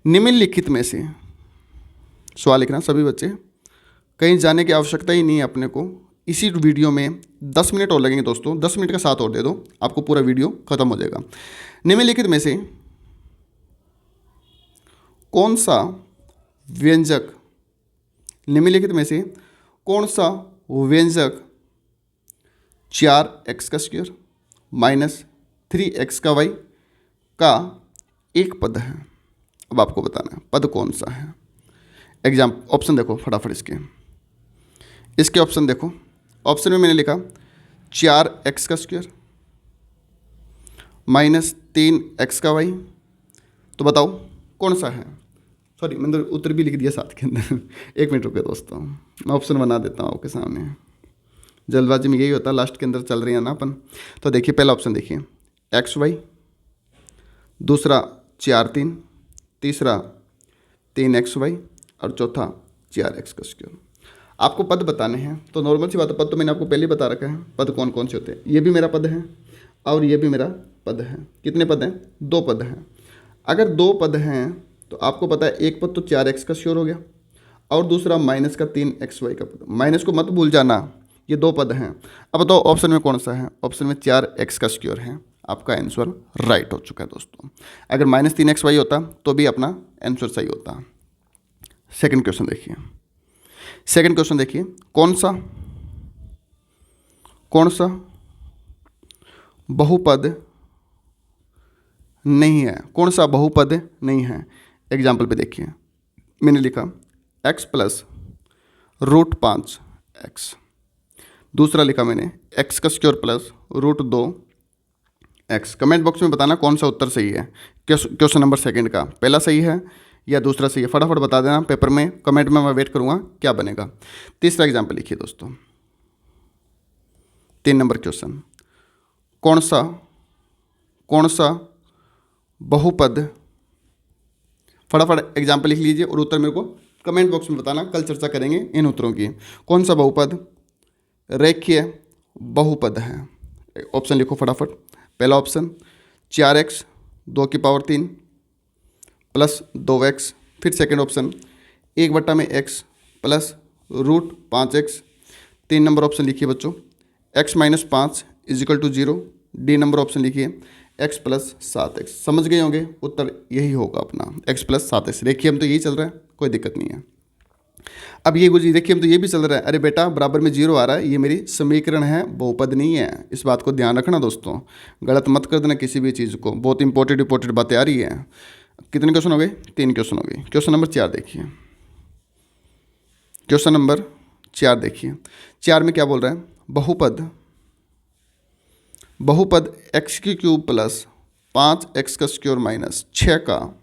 निम्नलिखित में से सवाल लिखना सभी बच्चे, कहीं जाने की आवश्यकता ही नहीं है अपने को। इसी वीडियो में 10 मिनट और लगेंगे दोस्तों, 10 मिनट का साथ और दे दो, आपको पूरा वीडियो खत्म हो जाएगा। निम्नलिखित में से कौन सा व्यंजक, निम्नलिखित में से कौन सा व्यंजक 4x का स्क्वायर माइनस 3x का y का एक पद है। अब आपको बताना है पद कौन सा है। ऑप्शन देखो फटाफट इसके ऑप्शन देखो। ऑप्शन में मैंने लिखा 4x का स्क्वायर माइनस 3x का y, तो बताओ कौन सा है। सॉरी, मैंने उत्तर भी लिख दिया साथ के अंदर। एक मिनट रुके दोस्तों, मैं ऑप्शन बना देता हूँ आपके सामने। जल्दबाजी में यही होता है, लास्ट के अंदर चल रही है ना अपन। तो देखिए पहला ऑप्शन देखिए XY, दूसरा 4-3, तीसरा 3XY और चौथा 4x का स्क्वायर। आपको पद बताने हैं, तो नॉर्मल सी बात है, पद तो मैंने आपको पहले ही बता रखा है पद कौन कौन से होते हैं। ये भी मेरा पद है और ये भी मेरा पद है। कितने पद हैं? 2 पद हैं। अगर 2 पद हैं तो आपको पता है एक पद तो 4x का स्क्वायर हो गया और दूसरा माइनस का 3xy का पद। माइनस को मत भूल जाना, ये 2 पद हैं। अब बताओ ऑप्शन में कौन सा है। ऑप्शन में 4x का स्क्वायर है। आपका आंसर राइट हो चुका है दोस्तों। अगर माइनस 3xy होता तो भी अपना आंसर सही होता। सेकंड क्वेश्चन देखिए, कौन सा बहुपद नहीं है। एग्जाम्पल पे देखिए, मैंने लिखा x प्लस √5x, दूसरा लिखा मैंने x का square plus √2x। Comment box में बताना कौन सा उत्तर सही है। क्वेश्चन नंबर सेकंड का पहला सही है या दूसरा सही है, फटाफट बता देना पेपर में, कमेंट में मैं वेट करूँगा क्या बनेगा। तीसरा एग्जाम्पल लिखिए दोस्तों, 3 नंबर क्वेश्चन, कौन सा बहुपद, फटाफट एग्जाम्पल लिख लीजिए और उत्तर मेरे को कमेंट बॉक्स में बताना, कल चर्चा करेंगे इन उत्तरों की। कौन सा बहुपद रेखीय बहुपद है। ऑप्शन लिखो फटाफट। पहला ऑप्शन 4x 2 की पावर 3 प्लस 2x, फिर second option 1/x plus √5x। 3 number option लिखिए बच्चों x - 5 = 0। डी नंबर ऑप्शन लिखिए x प्लस 7x। समझ गए होंगे, उत्तर यही होगा अपना x प्लस 7x। देखिए हम तो यही चल रहा है, कोई दिक्कत नहीं है। अब ये गुजरी, देखिए हम तो ये भी चल रहा है, अरे बेटा बराबर में 0 आ रहा है, ये मेरी समीकरण है, बहुपद नहीं है। इस बात को ध्यान रखना दोस्तों, गलत मत कर देना किसी भी चीज़ को। बहुत इंपॉर्टेंट बातें आ रही है। कितने क्वेश्चन हो गए? 3 क्वेश्चन हो गए। क्वेश्चन नंबर 4 देखिए, क्वेश्चन नंबर 4 देखिए। 4 में क्या बोल रहा है? बहुपद x की क्यूब प्लस 5x का स्क्वायर माइनस 6 का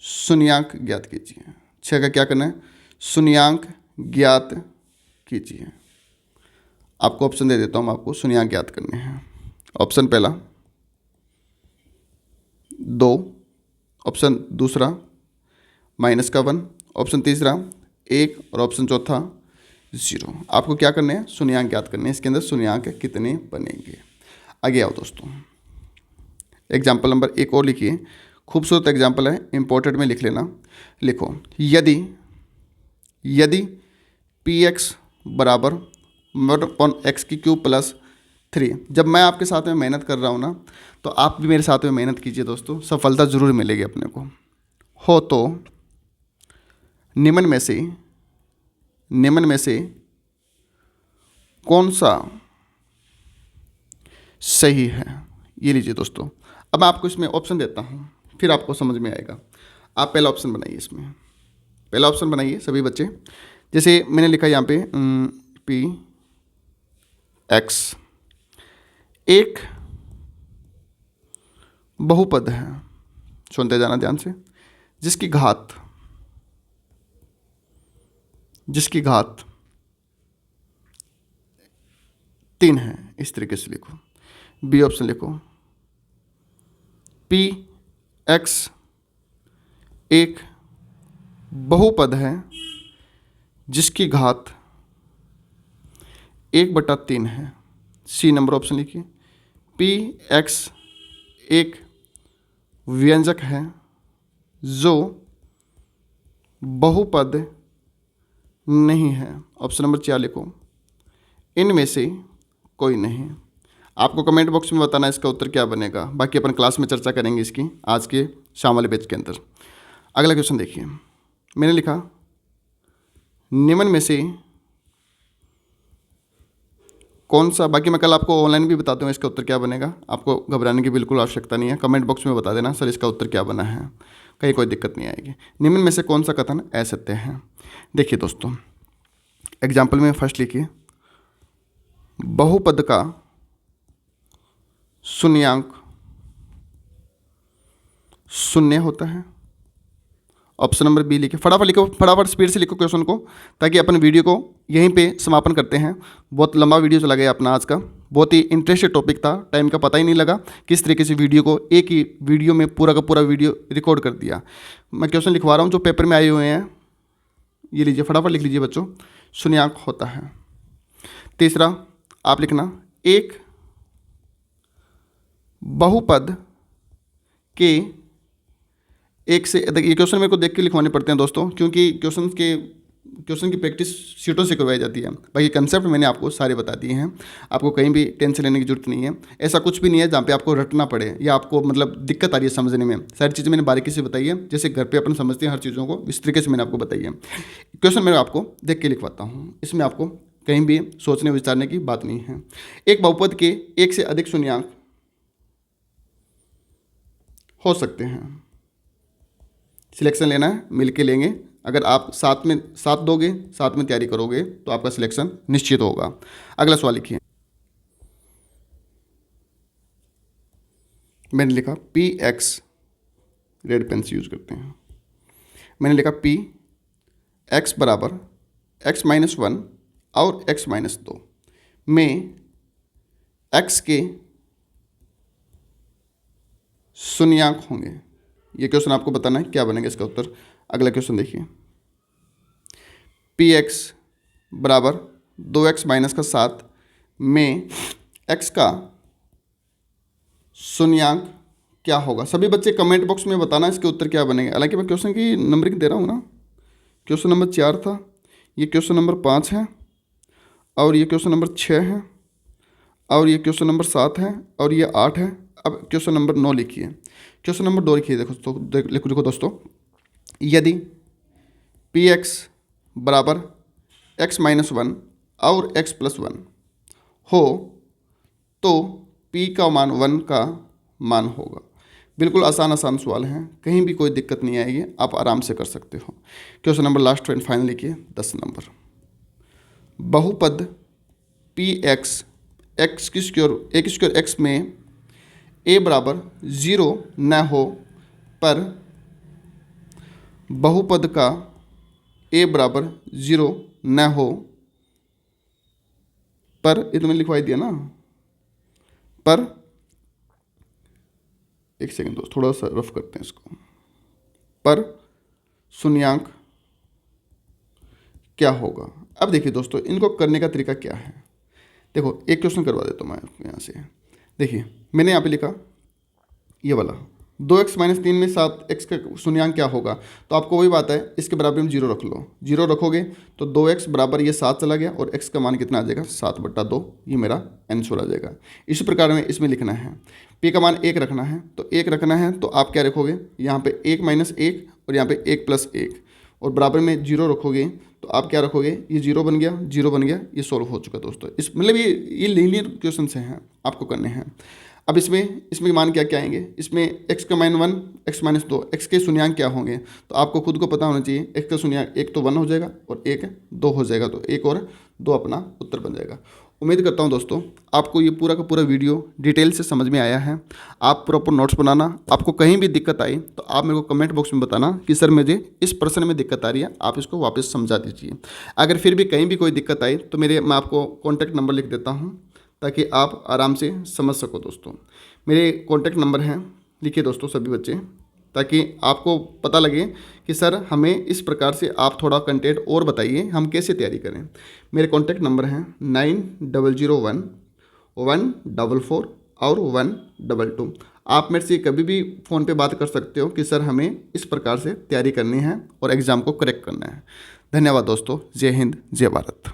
शून्यांक ज्ञात कीजिए। 6 का क्या करना है? शून्यांक ज्ञात कीजिए। आपको ऑप्शन दे देता हूँ, आपको शून्यांक ज्ञात करने हैं। ऑप्शन पहला 2, ऑप्शन दूसरा माइनस का 1, ऑप्शन तीसरा 1 और ऑप्शन चौथा 0। आपको क्या करने हैं? शून्यांक ज्ञात करने हैं। इसके अंदर शून्यांक कितने बनेंगे? आगे आओ दोस्तों, एग्जाम्पल नंबर 1 और लिखिए। खूबसूरत एग्जाम्पल है, इंपॉर्टेंट में लिख लेना। लिखो, यदि px बराबर x की क्यूब प्लस 3। जब मैं आपके साथ में मेहनत कर रहा हूँ ना, तो आप भी मेरे साथ में मेहनत कीजिए दोस्तों, सफलता ज़रूर मिलेगी अपने को। हो तो निम्न में से कौन सा सही है। ये लीजिए दोस्तों, अब मैं आपको इसमें ऑप्शन देता हूँ, फिर आपको समझ में आएगा। आप पहला ऑप्शन बनाइए, इसमें पहला ऑप्शन बनाइए सभी बच्चे। जैसे मैंने लिखा यहाँ पे एक्स एक बहुपद है, सुनते जाना ध्यान से, जिसकी घात 3 है। इस तरीके से लिखो, बी ऑप्शन लिखो, पी एक्स एक बहुपद है जिसकी घात 1/3 है। सी नंबर ऑप्शन लिखिए, पी एक्स एक व्यंजक है जो बहुपद नहीं है। ऑप्शन नंबर 4 लिखो, इनमें से कोई नहीं। आपको कमेंट बॉक्स में बताना इसका उत्तर क्या बनेगा, बाकी अपन क्लास में चर्चा करेंगे इसकी आज के शाम वाले पेज के अंदर। अगला क्वेश्चन देखिए, मैंने लिखा निम्न में से कौन सा, बाकी मैं कल आपको ऑनलाइन भी बताता हूँ इसका उत्तर क्या बनेगा, आपको घबराने की बिल्कुल आवश्यकता नहीं है। कमेंट बॉक्स में बता देना सर इसका उत्तर क्या बना है, कहीं कोई दिक्कत नहीं आएगी। निम्न में से कौन सा कथन असत्य है। देखिए दोस्तों, एग्जाम्पल में फर्स्ट लिखिए, बहुपद का शून्यांक 0 होता है। ऑप्शन नंबर बी लिखिए, फटाफट लिखो, फटाफट स्पीड से लिखो क्वेश्चन को, ताकि अपन वीडियो को यहीं पे समापन करते हैं। बहुत लंबा वीडियो चला गया अपना आज का, बहुत ही इंटरेस्टेड टॉपिक था, टाइम का पता ही नहीं लगा किस तरीके से वीडियो को एक ही वीडियो में पूरा का पूरा वीडियो रिकॉर्ड कर दिया। मैं क्वेश्चन लिखवा रहा हूँ जो पेपर में आए हुए हैं, ये लीजिए, फटाफट लिख लीजिए बच्चों, शून्यांक होता है। तीसरा आप लिखना, एक बहुपद के एक से अधिक, ये क्वेश्चन मेरे को देख के लिखवाने पड़ते हैं दोस्तों, क्योंकि क्वेश्चन की प्रैक्टिस शीटों से करवाई जाती है। बाकी कंसेप्ट मैंने आपको सारे बता दिए हैं, आपको कहीं भी टेंशन लेने की जरूरत नहीं है। ऐसा कुछ भी नहीं है जहाँ पे आपको रटना पड़े या आपको मतलब दिक्कत आ रही है समझने में। सारी चीज़ें मैंने बारीकी से बताई है, जैसे घर पे अपन समझते हैं हर चीज़ों को, इस तरीके से मैंने आपको बताई है। क्वेश्चन मैं आपको देख के लिखवाता हूँ, इसमें आपको कहीं भी सोचने विचारने की बात नहीं है। एक बहुपद के एक से अधिक शून्यांक हो सकते हैं, सिलेक्शन लेना है, मिलके लेंगे। अगर आप साथ दोगे, साथ में तैयारी करोगे तो आपका सिलेक्शन निश्चित होगा। अगला सवाल लिखिए, मैंने लिखा पी एक्स, रेड पेन से यूज करते हैं, मैंने लिखा पी एक्स बराबर x-1 और x-2 में x के शून्यांक होंगे। ये क्वेश्चन आपको बताना है क्या बनेगा इसका उत्तर। अगला क्वेश्चन देखिए, पी एक्स बराबर 2x-7 में x का शून्यांक क्या होगा। सभी बच्चे कमेंट बॉक्स में बताना इसके उत्तर क्या बनेंगे। हालांकि मैं क्वेश्चन की नंबरिंग दे रहा हूँ ना, क्वेश्चन नंबर 4 था, ये क्वेश्चन नंबर 5 है, और ये क्वेश्चन नंबर 6 है, और ये क्वेश्चन नंबर 7 है, और ये 8 है। अब क्वेश्चन नंबर 9 लिखिए, क्वेश्चन नंबर 2 लिखिए। देखो दोस्तों, यदि पी एक्स बराबर x-1 और x+1 हो तो p का मान 1 का मान होगा। बिल्कुल आसान सवाल हैं, कहीं भी कोई दिक्कत नहीं आएगी, आप आराम से कर सकते हो। Question number last and final लिखिए, 10 नंबर, बहुपद पी एक्स x में a बराबर 0 न हो पर बहुपद का a बराबर 0 न हो पर, ये तो मैंने लिखवाई दिया ना, पर एक सेकंड दोस्त, थोड़ा सा रफ करते हैं इसको, पर शून्यांक क्या होगा। अब देखिए दोस्तों, इनको करने का तरीका क्या है। देखो एक क्वेश्चन करवा देता हूँ मैं आपको यहाँ से। देखिए मैंने यहाँ पे लिखा ये वाला, 2x-3 में 7x का शून्यांक क्या होगा, तो आपको वही बात है, इसके बराबर में 0 रख लो। 0 रखोगे तो 2x बराबर ये 7 चला गया, और x का मान कितना आ जाएगा, 7/2, ये मेरा आंसर आ जाएगा। इसी प्रकार में इसमें लिखना है, p का मान 1 रखना है, तो 1 रखना है तो आप क्या रखोगे, यहाँ पे 1-1 और यहाँ पे 1+1, और बराबर में 0 रखोगे तो आप क्या रखोगे, ये 0 बन गया, 0 बन गया, ये सॉल्व हो चुका दोस्तों। इस मतलब ये लीनियर क्वेश्चन से हैं, आपको करने हैं। अब इसमें मान क्या क्या आएंगे, इसमें x का मान 1, x-2, x के शून्यांक क्या होंगे, तो आपको खुद को पता होना चाहिए। x का शून्यांक 1 तो 1 हो जाएगा और 1 2 हो जाएगा, तो 1 और 2 अपना उत्तर बन जाएगा। उम्मीद करता हूं दोस्तों आपको ये पूरा का पूरा वीडियो डिटेल से समझ में आया है। आप प्रॉपर नोट्स बनाना। आपको कहीं भी दिक्कत आई तो आप मेरे को कमेंट बॉक्स में बताना कि सर मुझे इस प्रश्न में दिक्कत आ रही है, आप इसको वापस समझा दीजिए। अगर फिर भी कहीं भी कोई दिक्कत आई तो मैं आपको कॉन्टैक्ट नंबर लिख देता हूँ ताकि आप आराम से समझ सको। दोस्तों मेरे कॉन्टैक्ट नंबर हैं, लिखिए दोस्तों सभी बच्चे, ताकि आपको पता लगे कि सर हमें इस प्रकार से आप थोड़ा कंटेंट और बताइए, हम कैसे तैयारी करें। मेरे कॉन्टैक्ट नंबर हैं 9001 144 और 122। आप मेरे से कभी भी फ़ोन पे बात कर सकते हो कि सर हमें इस प्रकार से तैयारी करनी है और एग्ज़ाम को करेक्ट करना है। धन्यवाद दोस्तों। जय हिंद, जय भारत।